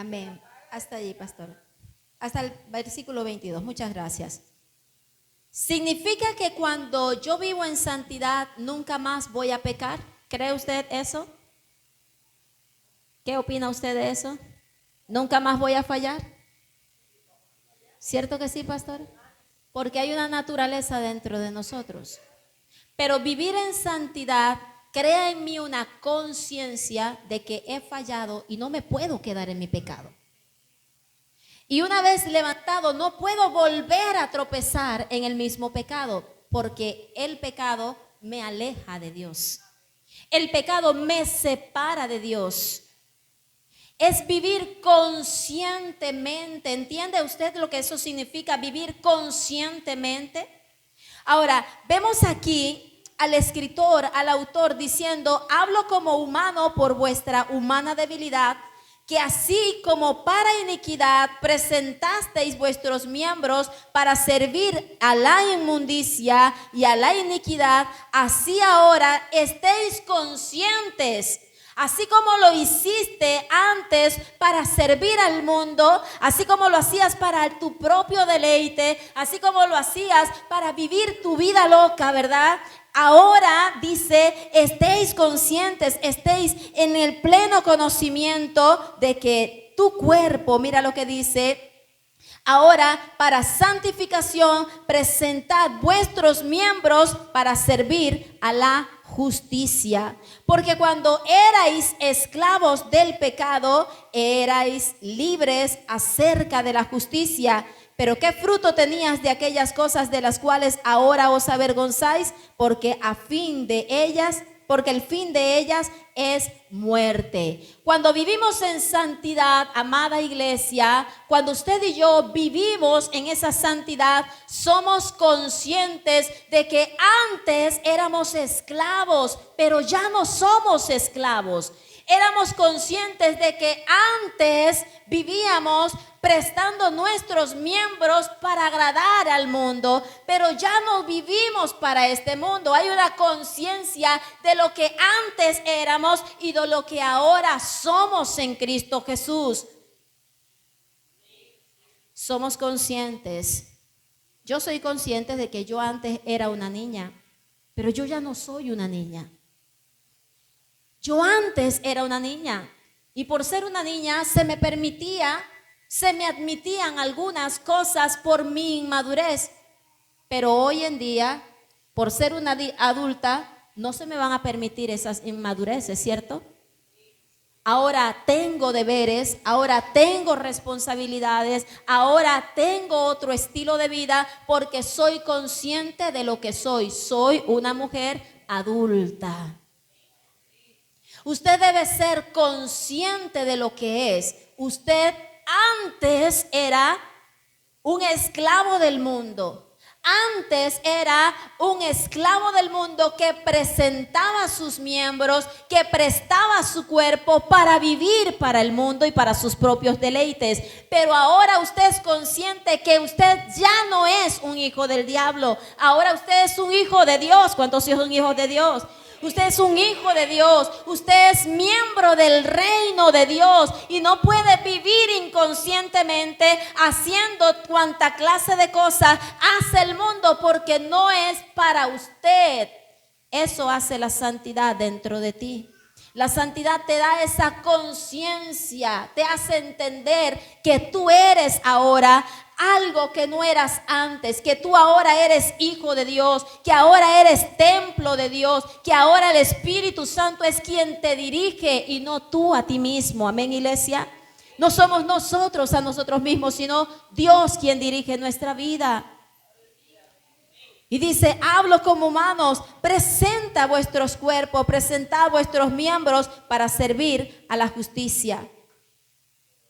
Amén. Hasta allí, pastor. Hasta el versículo 22. Muchas gracias. ¿Significa que cuando yo vivo en santidad nunca más voy a pecar? ¿Cree usted eso? ¿Qué opina usted de eso? ¿Nunca más voy a fallar? ¿Cierto que sí, pastor? Porque hay una naturaleza dentro de nosotros. Pero vivir en santidad crea en mí una conciencia de que he fallado y no me puedo quedar en mi pecado. Y una vez levantado, no puedo volver a tropezar en el mismo pecado, porque el pecado me aleja de Dios. El pecado me separa de Dios. Es vivir conscientemente. ¿Entiende usted lo que eso significa, vivir conscientemente? Ahora, vemos aquí al escritor, al autor diciendo: hablo como humano por vuestra humana debilidad, que así como para iniquidad presentasteis vuestros miembros para servir a la inmundicia y a la iniquidad, así ahora estéis conscientes. Así como lo hiciste antes para servir al mundo, así como lo hacías para tu propio deleite, así como lo hacías para vivir tu vida loca, ¿verdad? Ahora dice, estéis conscientes, estéis en el pleno conocimiento de que tu cuerpo, mira lo que dice, ahora para santificación presentad vuestros miembros para servir a la justicia. Porque cuando erais esclavos del pecado, erais libres acerca de la justicia. Pero ¿qué fruto tenías de aquellas cosas de las cuales ahora os avergonzáis? Porque el fin de ellas es muerte. Cuando vivimos en santidad, amada iglesia, cuando usted y yo vivimos en esa santidad, somos conscientes de que antes éramos esclavos, pero ya no somos esclavos. Éramos conscientes de que antes vivíamos prestando nuestros miembros para agradar al mundo, pero ya no vivimos para este mundo. Hay una conciencia de lo que antes éramos y de lo que ahora somos en Cristo Jesús. Somos conscientes. Yo soy consciente de que yo antes era una niña, pero yo ya no soy una niña. Yo antes era una niña y por ser una niña se me admitían algunas cosas por mi inmadurez, pero hoy en día, por ser una adulta, no se me van a permitir esas inmadureces, ¿cierto? Ahora tengo deberes, ahora tengo responsabilidades, ahora tengo otro estilo de vida porque soy consciente de lo que soy. Soy una mujer adulta. Usted debe ser consciente de lo que es. Usted antes era un esclavo del mundo. Antes era un esclavo del mundo que presentaba sus miembros, que prestaba su cuerpo para vivir para el mundo y para sus propios deleites. Pero ahora usted es consciente que usted ya no es un hijo del diablo. Ahora usted es un hijo de Dios. ¿Cuántos hijos son hijos de Dios? Usted es un hijo de Dios, usted es miembro del reino de Dios y no puede vivir inconscientemente haciendo cuanta clase de cosas hace el mundo porque no es para usted. Eso hace la santidad dentro de ti. La santidad te da esa conciencia, te hace entender que tú eres ahora algo que no eras antes, que tú ahora eres hijo de Dios, que ahora eres templo de Dios, que ahora el Espíritu Santo es quien te dirige y no tú a ti mismo. Amén, iglesia. No somos nosotros a nosotros mismos, sino Dios quien dirige nuestra vida. Y dice, hablo como humanos, presenta vuestros cuerpos, presentad vuestros miembros para servir a la justicia.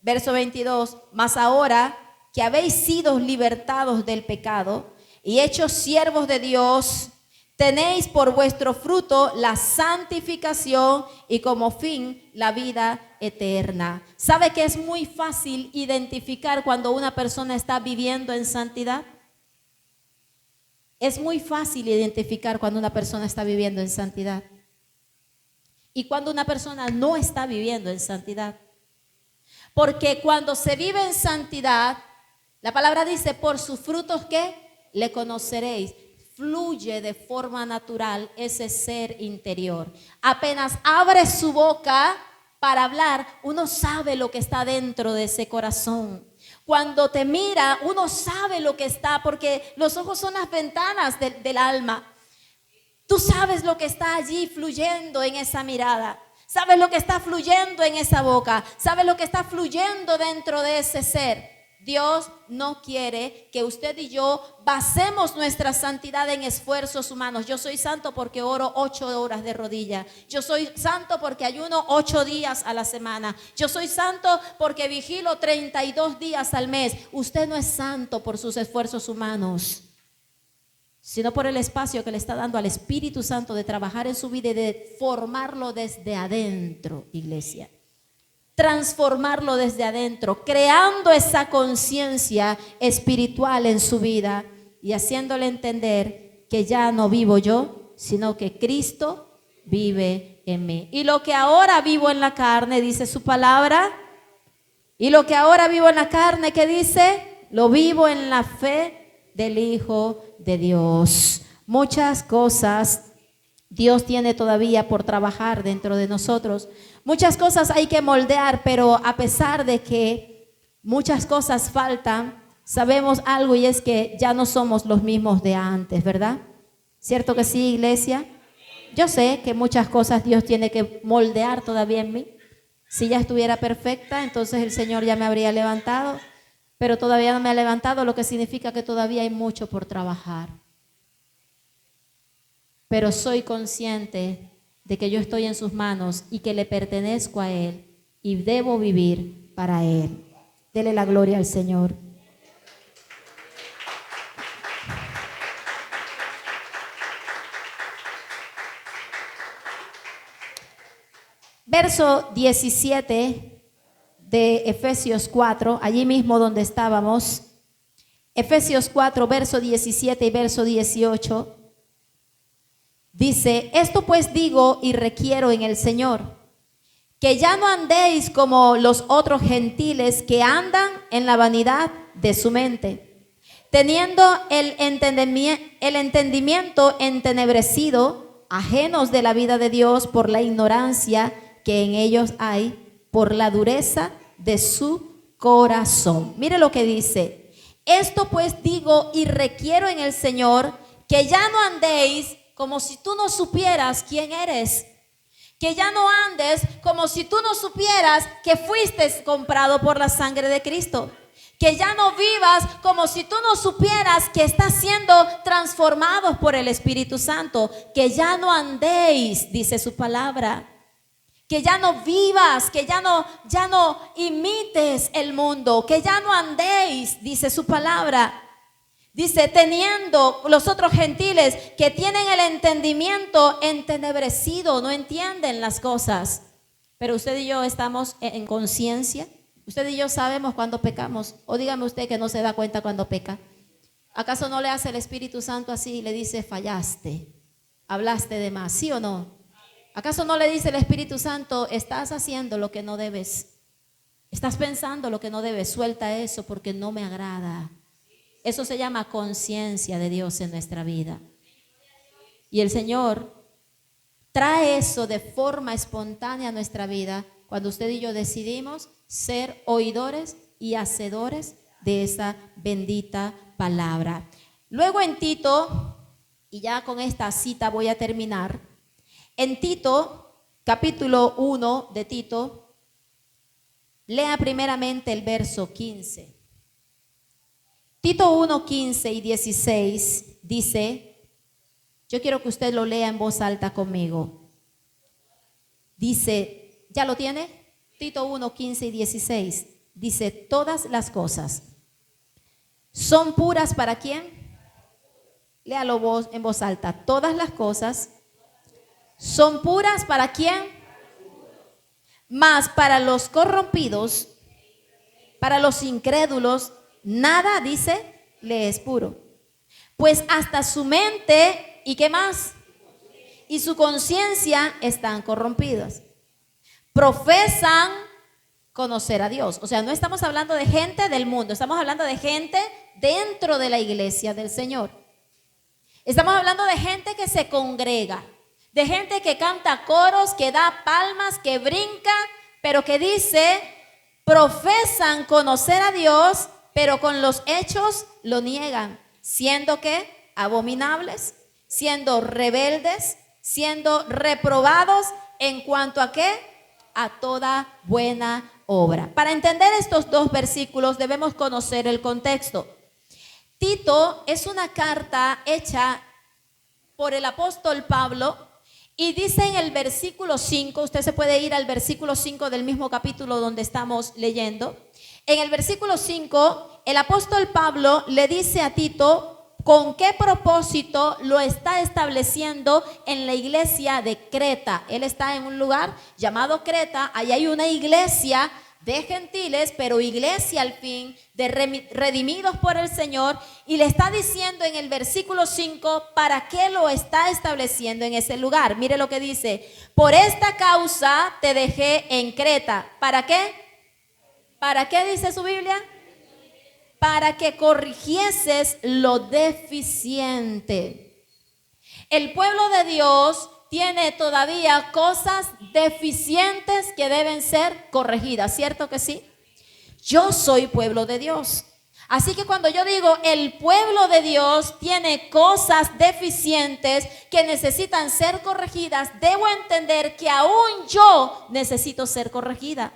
Verso 22, mas ahora que habéis sido libertados del pecado y hechos siervos de Dios, tenéis por vuestro fruto la santificación y como fin la vida eterna. ¿Sabe que es muy fácil identificar cuando una persona está viviendo en santidad? Es muy fácil identificar cuando una persona está viviendo en santidad y cuando una persona no está viviendo en santidad. Porque cuando se vive en santidad, la palabra dice, por sus frutos ¿qué? Le conoceréis. Fluye de forma natural ese ser interior. Apenas abre su boca para hablar, uno sabe lo que está dentro de ese corazón. Cuando te mira, uno sabe lo que está, porque los ojos son las ventanas del alma. Tú sabes lo que está allí fluyendo en esa mirada. Sabes lo que está fluyendo en esa boca. Sabes lo que está fluyendo dentro de ese ser. Dios no quiere que usted y yo basemos nuestra santidad en esfuerzos humanos. Yo soy santo porque oro 8 horas de rodilla. Yo soy santo porque ayuno 8 días a la semana. Yo soy santo porque vigilo 32 días al mes. Usted no es santo por sus esfuerzos humanos, sino por el espacio que le está dando al Espíritu Santo de trabajar en su vida y de formarlo desde adentro, iglesia. Transformarlo desde adentro, creando esa conciencia espiritual en su vida y haciéndole entender que ya no vivo yo, sino que Cristo vive en mí. Y lo que ahora vivo en la carne, dice su palabra, y lo que ahora vivo en la carne, ¿qué dice? Lo vivo en la fe del Hijo de Dios. Muchas cosas Dios tiene todavía por trabajar dentro de nosotros. Muchas cosas hay que moldear, pero a pesar de que muchas cosas faltan, sabemos algo y es que ya no somos los mismos de antes, ¿verdad? ¿Cierto que sí, iglesia? Yo sé que muchas cosas Dios tiene que moldear todavía en mí. Si ya estuviera perfecta, entonces el Señor ya me habría levantado, pero todavía no me ha levantado, lo que significa que todavía hay mucho por trabajar. Pero soy consciente de que yo estoy en sus manos y que le pertenezco a Él y debo vivir para Él. Dele la gloria al Señor. Verso 17 de Efesios 4, allí mismo donde estábamos. Efesios 4, verso 17 y verso 18. Dice, esto pues digo y requiero en el Señor, que ya no andéis como los otros gentiles que andan en la vanidad de su mente, teniendo el entendimiento entenebrecido, ajenos de la vida de Dios por la ignorancia que en ellos hay, por la dureza de su corazón. Mire lo que dice, esto pues digo y requiero en el Señor, que ya no andéis como si tú no supieras quién eres. Que ya no andes como si tú no supieras que fuiste comprado por la sangre de Cristo. Que ya no vivas como si tú no supieras que estás siendo transformados por el Espíritu Santo. Que ya no andéis, dice su palabra. Que ya no vivas, que ya no imites el mundo. Que ya no andéis, dice su palabra. Dice, teniendo los otros gentiles que tienen el entendimiento entenebrecido, no entienden las cosas. Pero usted y yo estamos en conciencia. Usted y yo sabemos cuando pecamos. O dígame usted que no se da cuenta cuando peca. ¿Acaso no le hace el Espíritu Santo así y le dice, fallaste, hablaste de más? ¿Sí o no? ¿Acaso no le dice el Espíritu Santo, estás haciendo lo que no debes? Estás pensando lo que no debes, suelta eso porque no me agrada. Eso se llama conciencia de Dios en nuestra vida. Y el Señor trae eso de forma espontánea a nuestra vida cuando usted y yo decidimos ser oidores y hacedores de esa bendita palabra. Luego en Tito, y ya con esta cita voy a terminar, en Tito, capítulo 1 de Tito, lea primeramente el verso 15. Tito 1, 15 y 16 dice, yo quiero que usted lo lea en voz alta conmigo. Dice, ¿ya lo tiene? Tito 1, 15 y 16 dice, todas las cosas son puras ¿para quién? Léalo vos en voz alta. Todas las cosas son puras ¿para quién? Mas para los corrompidos, para los incrédulos, nada, dice, le es puro. Pues hasta su mente, ¿y qué más? Y su conciencia están corrompidas. Profesan conocer a Dios. O sea, no estamos hablando de gente del mundo, estamos hablando de gente dentro de la iglesia del Señor. Estamos hablando de gente que se congrega, de gente que canta coros, que da palmas, que brinca, pero que dice, profesan conocer a Dios, pero con los hechos lo niegan, siendo que abominables, siendo rebeldes, siendo reprobados en cuanto a qué, a toda buena obra. Para entender estos dos versículos debemos conocer el contexto. Tito es una carta hecha por el apóstol Pablo y dice en el versículo 5, usted se puede ir al versículo 5 del mismo capítulo donde estamos leyendo. En el versículo 5, el apóstol Pablo le dice a Tito con qué propósito lo está estableciendo en la iglesia de Creta. Él está en un lugar llamado Creta, ahí hay una iglesia de gentiles, pero iglesia al fin, de redimidos por el Señor, y le está diciendo en el versículo 5, ¿para qué lo está estableciendo en ese lugar? Mire lo que dice, por esta causa te dejé en Creta. ¿Para qué? ¿Para qué dice su Biblia? Para que corrigieses lo deficiente. El pueblo de Dios tiene todavía cosas deficientes que deben ser corregidas, ¿cierto que sí? Yo soy pueblo de Dios. Así que cuando yo digo el pueblo de Dios tiene cosas deficientes que necesitan ser corregidas, debo entender que aún yo necesito ser corregida.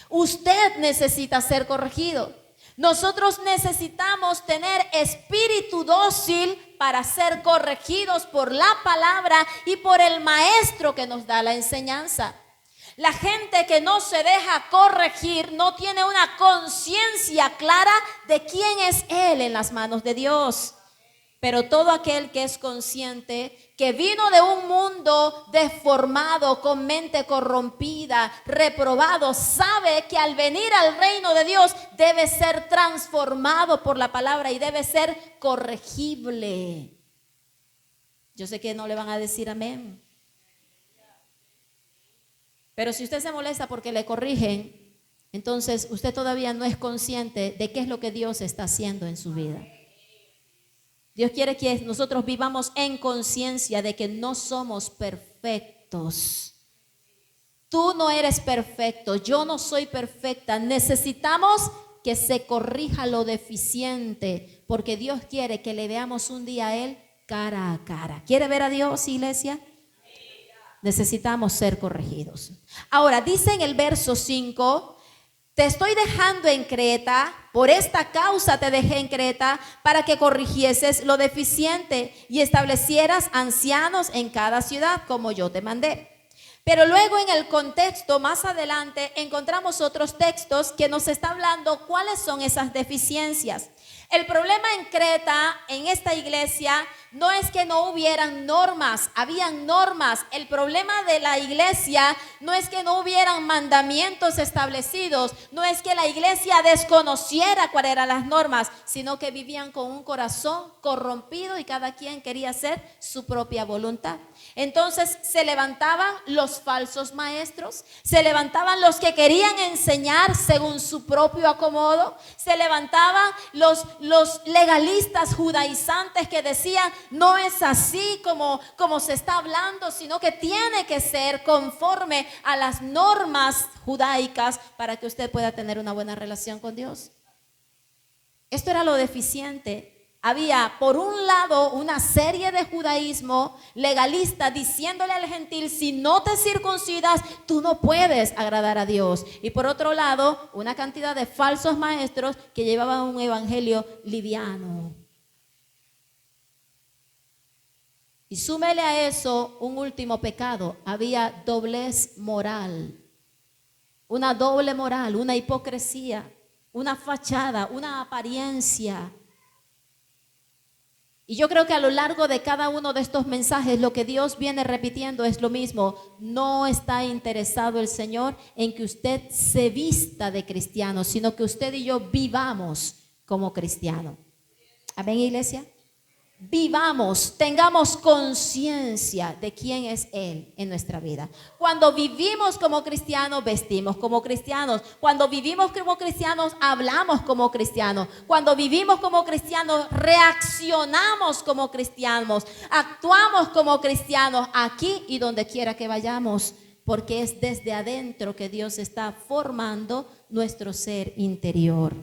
Usted necesita ser corregido. Nosotros necesitamos tener espíritu dócil para ser corregidos por la palabra y por el maestro que nos da la enseñanza. La gente que no se deja corregir no tiene una conciencia clara de quién es él en las manos de Dios. Pero todo aquel que es consciente, que vino de un mundo deformado, con mente corrompida, reprobado, sabe que al venir al reino de Dios debe ser transformado por la palabra y debe ser corregible. Yo sé que no le van a decir amén. Pero si usted se molesta porque le corrigen, entonces usted todavía no es consciente de qué es lo que Dios está haciendo en su vida. Dios quiere que nosotros vivamos en conciencia de que no somos perfectos. Tú no eres perfecto, yo no soy perfecta. Necesitamos que se corrija lo deficiente, porque Dios quiere que le veamos un día a Él cara a cara. ¿Quiere ver a Dios, iglesia? Necesitamos ser corregidos. Ahora, dice en el verso 5, te estoy dejando en Creta, por esta causa te dejé en Creta, para que corrigieses lo deficiente y establecieras ancianos en cada ciudad, como yo te mandé. Pero luego en el contexto, más adelante, encontramos otros textos que nos está hablando cuáles son esas deficiencias. El problema en Creta, en esta iglesia, no es que no hubieran normas, habían normas. El problema de la iglesia no es que no hubieran mandamientos establecidos, no es que la iglesia desconociera cuáles eran las normas, sino que vivían con un corazón corrompido y cada quien quería hacer su propia voluntad. Entonces se levantaban los falsos maestros, se levantaban los que querían enseñar según su propio acomodo, se levantaban los legalistas judaizantes que decían no es así como se está hablando, sino que tiene que ser conforme a las normas judaicas para que usted pueda tener una buena relación con Dios. Esto era lo deficiente. Había por un lado una serie de judaísmo legalista diciéndole al gentil, si no te circuncidas, tú no puedes agradar a Dios. Y por otro lado, una cantidad de falsos maestros que llevaban un evangelio liviano. Y súmele a eso un último pecado, había doblez moral. Una doble moral, una hipocresía, una fachada, una apariencia. Y yo creo que a lo largo de cada uno de estos mensajes lo que Dios viene repitiendo es lo mismo. No está interesado el Señor en que usted se vista de cristiano, sino que usted y yo vivamos como cristiano. Amén, iglesia. vivamos, tengamos conciencia de quién es Él en nuestra vida. Cuando vivimos como cristianos, vestimos como cristianos. Cuando vivimos como cristianos, hablamos como cristianos. Cuando vivimos como cristianos, reaccionamos como cristianos. Actuamos como cristianos aquí y donde quiera que vayamos, porque es desde adentro que Dios está formando nuestro ser interior.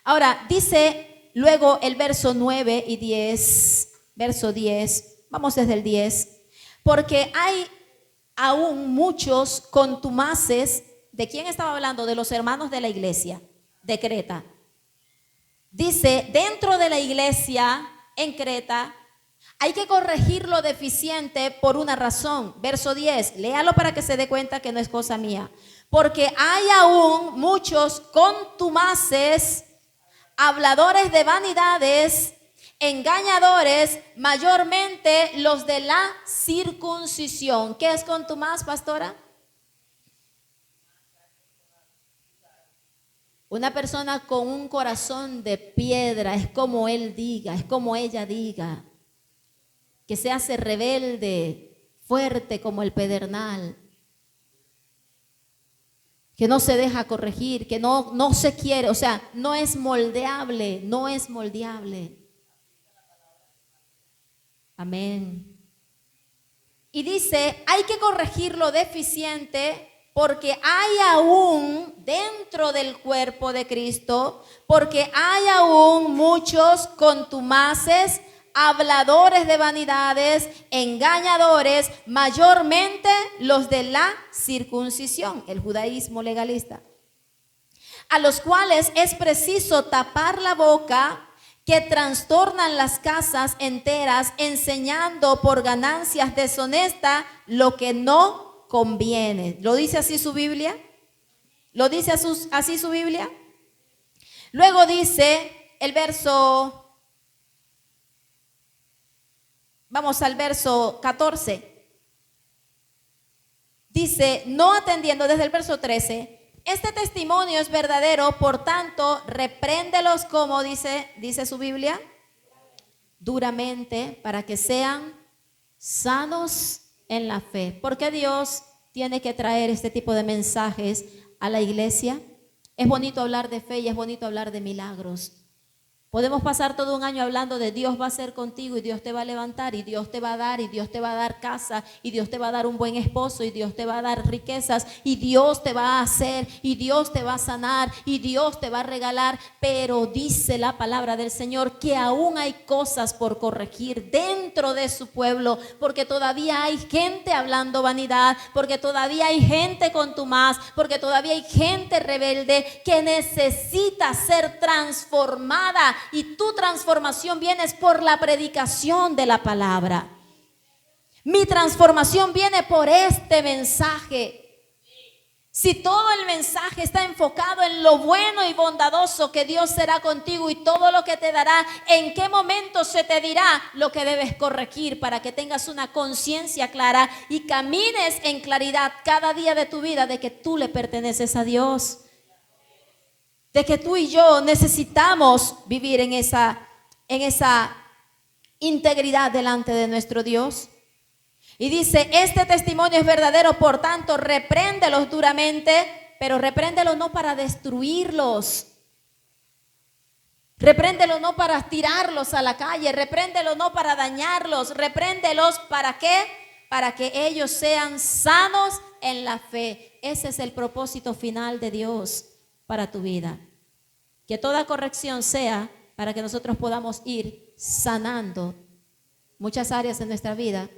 Ahora, dice luego el verso 9 y 10, verso 10, vamos desde el 10. Porque hay aún muchos contumaces. ¿De quién estaba hablando? De los hermanos de la iglesia de Creta. Dice, dentro de la iglesia en Creta hay que corregir lo deficiente por una razón. Verso 10, léalo para que se dé cuenta que no es cosa mía. Porque hay aún muchos contumaces, habladores de vanidades, engañadores, mayormente los de la circuncisión. ¿Qué es contumaz, pastora? Una persona con un corazón de piedra, es como él diga, es como ella diga, que se hace rebelde, fuerte como el pedernal, que no se deja corregir, que no se quiere, o sea, no es moldeable, no es moldeable. Amén. Y dice, hay que corregir lo deficiente porque hay aún dentro del cuerpo de Cristo, porque hay aún muchos contumaces, habladores de vanidades, engañadores, mayormente los de la circuncisión, el judaísmo legalista, a los cuales es preciso tapar la boca, que trastornan las casas enteras, enseñando por ganancias deshonestas lo que no conviene. ¿Lo dice así su Biblia? ¿Lo dice así su Biblia? Luego dice el verso... Vamos al verso 14. Dice, no atendiendo, desde el verso 13, este testimonio es verdadero, por tanto, repréndelos como dice su Biblia, duramente, para que sean sanos en la fe. ¿Por qué Dios tiene que traer este tipo de mensajes a la iglesia? Es bonito hablar de fe y es bonito hablar de milagros. Podemos pasar todo un año hablando de Dios va a ser contigo y Dios te va a levantar y Dios te va a dar y Dios te va a dar casa y Dios te va a dar un buen esposo y Dios te va a dar riquezas y Dios te va a hacer y Dios te va a sanar y Dios te va a regalar. Pero dice la palabra del Señor que aún hay cosas por corregir dentro de su pueblo, porque todavía hay gente hablando vanidad, porque todavía hay gente contumaz, porque todavía hay gente rebelde que necesita ser transformada. Y tu transformación viene por la predicación de la palabra. Mi transformación viene por este mensaje. Si todo el mensaje está enfocado en lo bueno y bondadoso que Dios será contigo y todo lo que te dará, ¿en qué momento se te dirá lo que debes corregir para que tengas una conciencia clara y camines en claridad cada día de tu vida de que tú le perteneces a Dios? De que tú y yo necesitamos vivir en esa integridad delante de nuestro Dios. Y dice, este testimonio es verdadero, por tanto, repréndelos duramente, pero repréndelos no para destruirlos. Repréndelos no para tirarlos a la calle, repréndelos no para dañarlos, repréndelos ¿para qué? Para que ellos sean sanos en la fe. Ese es el propósito final de Dios para tu vida. Que toda corrección sea para que nosotros podamos ir sanando muchas áreas de nuestra vida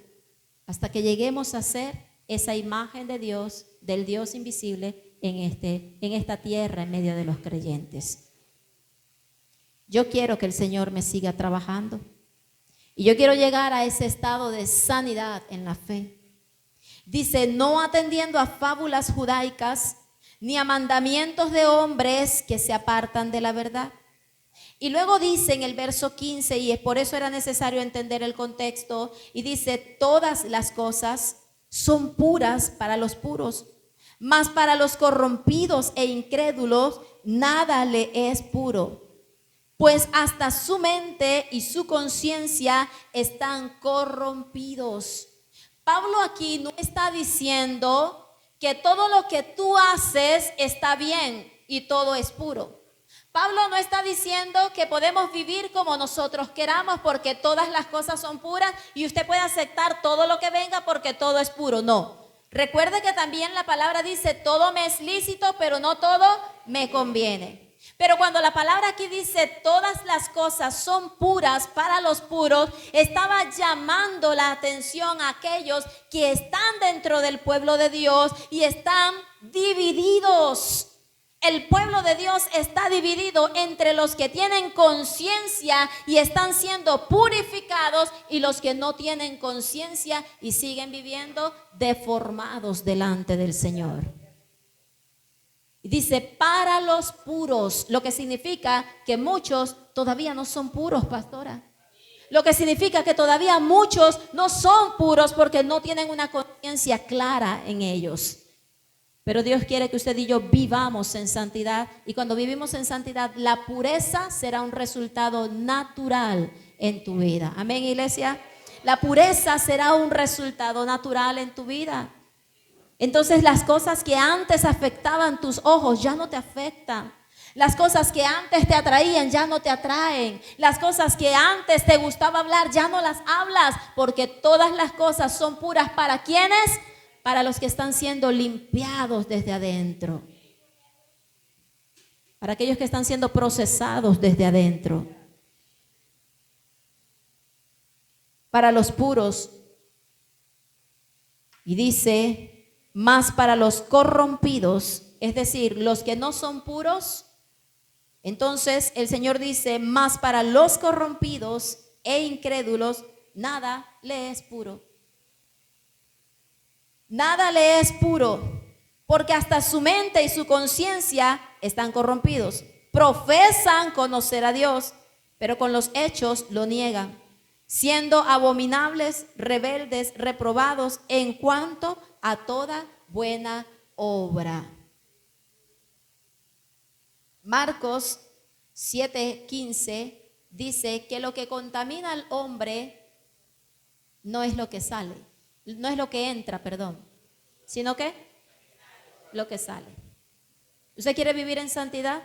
hasta que lleguemos a ser esa imagen de Dios, del Dios invisible en esta tierra en medio de los creyentes. Yo quiero que el Señor me siga trabajando y yo quiero llegar a ese estado de sanidad en la fe. Dice, no atendiendo a fábulas judaicas ni a mandamientos de hombres que se apartan de la verdad. Y luego dice en el verso 15, y por eso era necesario entender el contexto, y dice, todas las cosas son puras para los puros, mas para los corrompidos e incrédulos nada le es puro, pues hasta su mente y su conciencia están corrompidos. Pablo aquí no está diciendo que todo lo que tú haces está bien y todo es puro. Pablo no está diciendo que podemos vivir como nosotros queramos porque todas las cosas son puras y usted puede aceptar todo lo que venga porque todo es puro. No. Recuerde que también la palabra dice, todo me es lícito, pero no todo me conviene. Pero cuando la palabra aquí dice, todas las cosas son puras para los puros, estaba llamando la atención a aquellos que están dentro del pueblo de Dios y están divididos. El pueblo de Dios está dividido entre los que tienen conciencia y están siendo purificados y los que no tienen conciencia y siguen viviendo deformados delante del Señor. Dice, para los puros, lo que significa que muchos todavía no son puros, pastora. Lo que significa que todavía muchos no son puros porque no tienen una conciencia clara en ellos. Pero Dios quiere que usted y yo vivamos en santidad, y cuando vivimos en santidad, la pureza será un resultado natural en tu vida. Amén, iglesia. La pureza será un resultado natural en tu vida. Entonces las cosas que antes afectaban tus ojos ya no te afectan. Las cosas que antes te atraían ya no te atraen. Las cosas que antes te gustaba hablar ya no las hablas, porque todas las cosas son puras. ¿Para quiénes? Para los que están siendo limpiados desde adentro. Para aquellos que están siendo procesados desde adentro. Para los puros. Y dice, más para los corrompidos, es decir, los que no son puros. Entonces el Señor dice, más para los corrompidos e incrédulos, nada le es puro. Nada le es puro, porque hasta su mente y su conciencia están corrompidos. Profesan conocer a Dios, pero con los hechos lo niegan, siendo abominables, rebeldes, reprobados en cuanto a toda buena obra. Marcos 7:15 dice que lo que contamina al hombre no es lo que sale. No es lo que entra, perdón, sino que lo que sale. ¿Usted quiere vivir en santidad?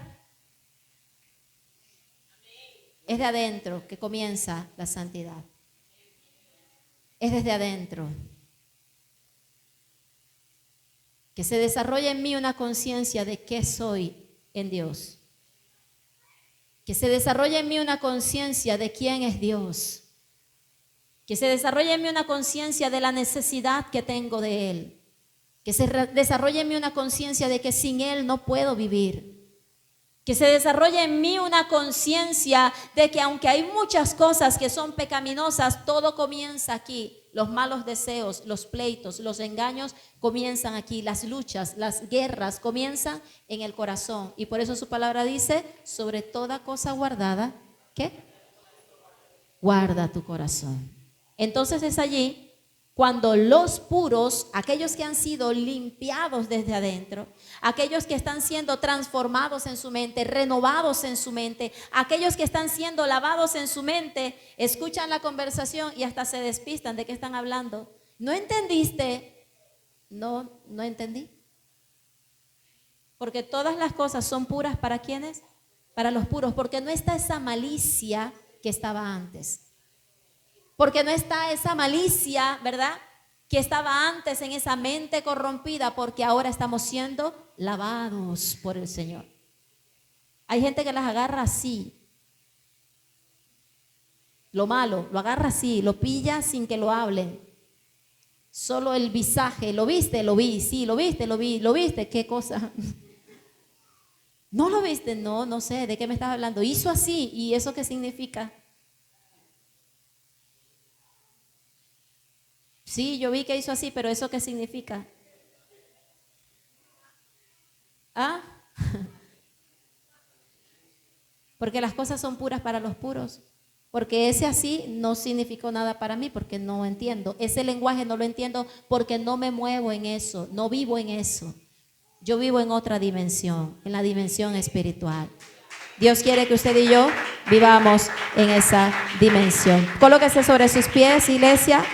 Es de adentro que comienza la santidad. Es desde adentro. Que se desarrolle en mí una conciencia de qué soy en Dios. Que se desarrolle en mí una conciencia de quién es Dios. Que se desarrolle en mí una conciencia de la necesidad que tengo de Él. Que se desarrolle en mí una conciencia de que sin Él no puedo vivir. Que se desarrolle en mí una conciencia de que aunque hay muchas cosas que son pecaminosas, todo comienza aquí. Los malos deseos, los pleitos, los engaños comienzan aquí. Las luchas, las guerras comienzan en el corazón. Y por eso su palabra dice, sobre toda cosa guardada, ¿qué? Guarda tu corazón. Entonces es allí cuando los puros, aquellos que han sido limpiados desde adentro, aquellos que están siendo transformados en su mente, renovados en su mente, aquellos que están siendo lavados en su mente, escuchan la conversación y hasta se despistan de qué están hablando. ¿No entendiste? No entendí. Porque todas las cosas son puras ¿para quiénes? Para los puros, porque no está esa malicia que estaba antes. Porque no está esa malicia, ¿verdad?, que estaba antes en esa mente corrompida, porque ahora estamos siendo lavados por el Señor. Hay gente que las agarra así. Lo malo, lo agarra así, lo pilla sin que lo hablen. Solo el visaje, ¿lo viste? Lo vi, sí, lo viste, lo vi, ¿lo viste? ¿Qué cosa? ¿No lo viste? No sé, ¿de qué me estás hablando? Hizo así, ¿y eso qué significa? Sí, yo vi que hizo así, pero ¿eso qué significa? ¿Ah? Porque las cosas son puras para los puros. Porque ese así no significó nada para mí, porque no entiendo. Ese lenguaje no lo entiendo porque no me muevo en eso, no vivo en eso. Yo vivo en otra dimensión, en la dimensión espiritual. Dios quiere que usted y yo vivamos en esa dimensión. Colóquese sobre sus pies, iglesia.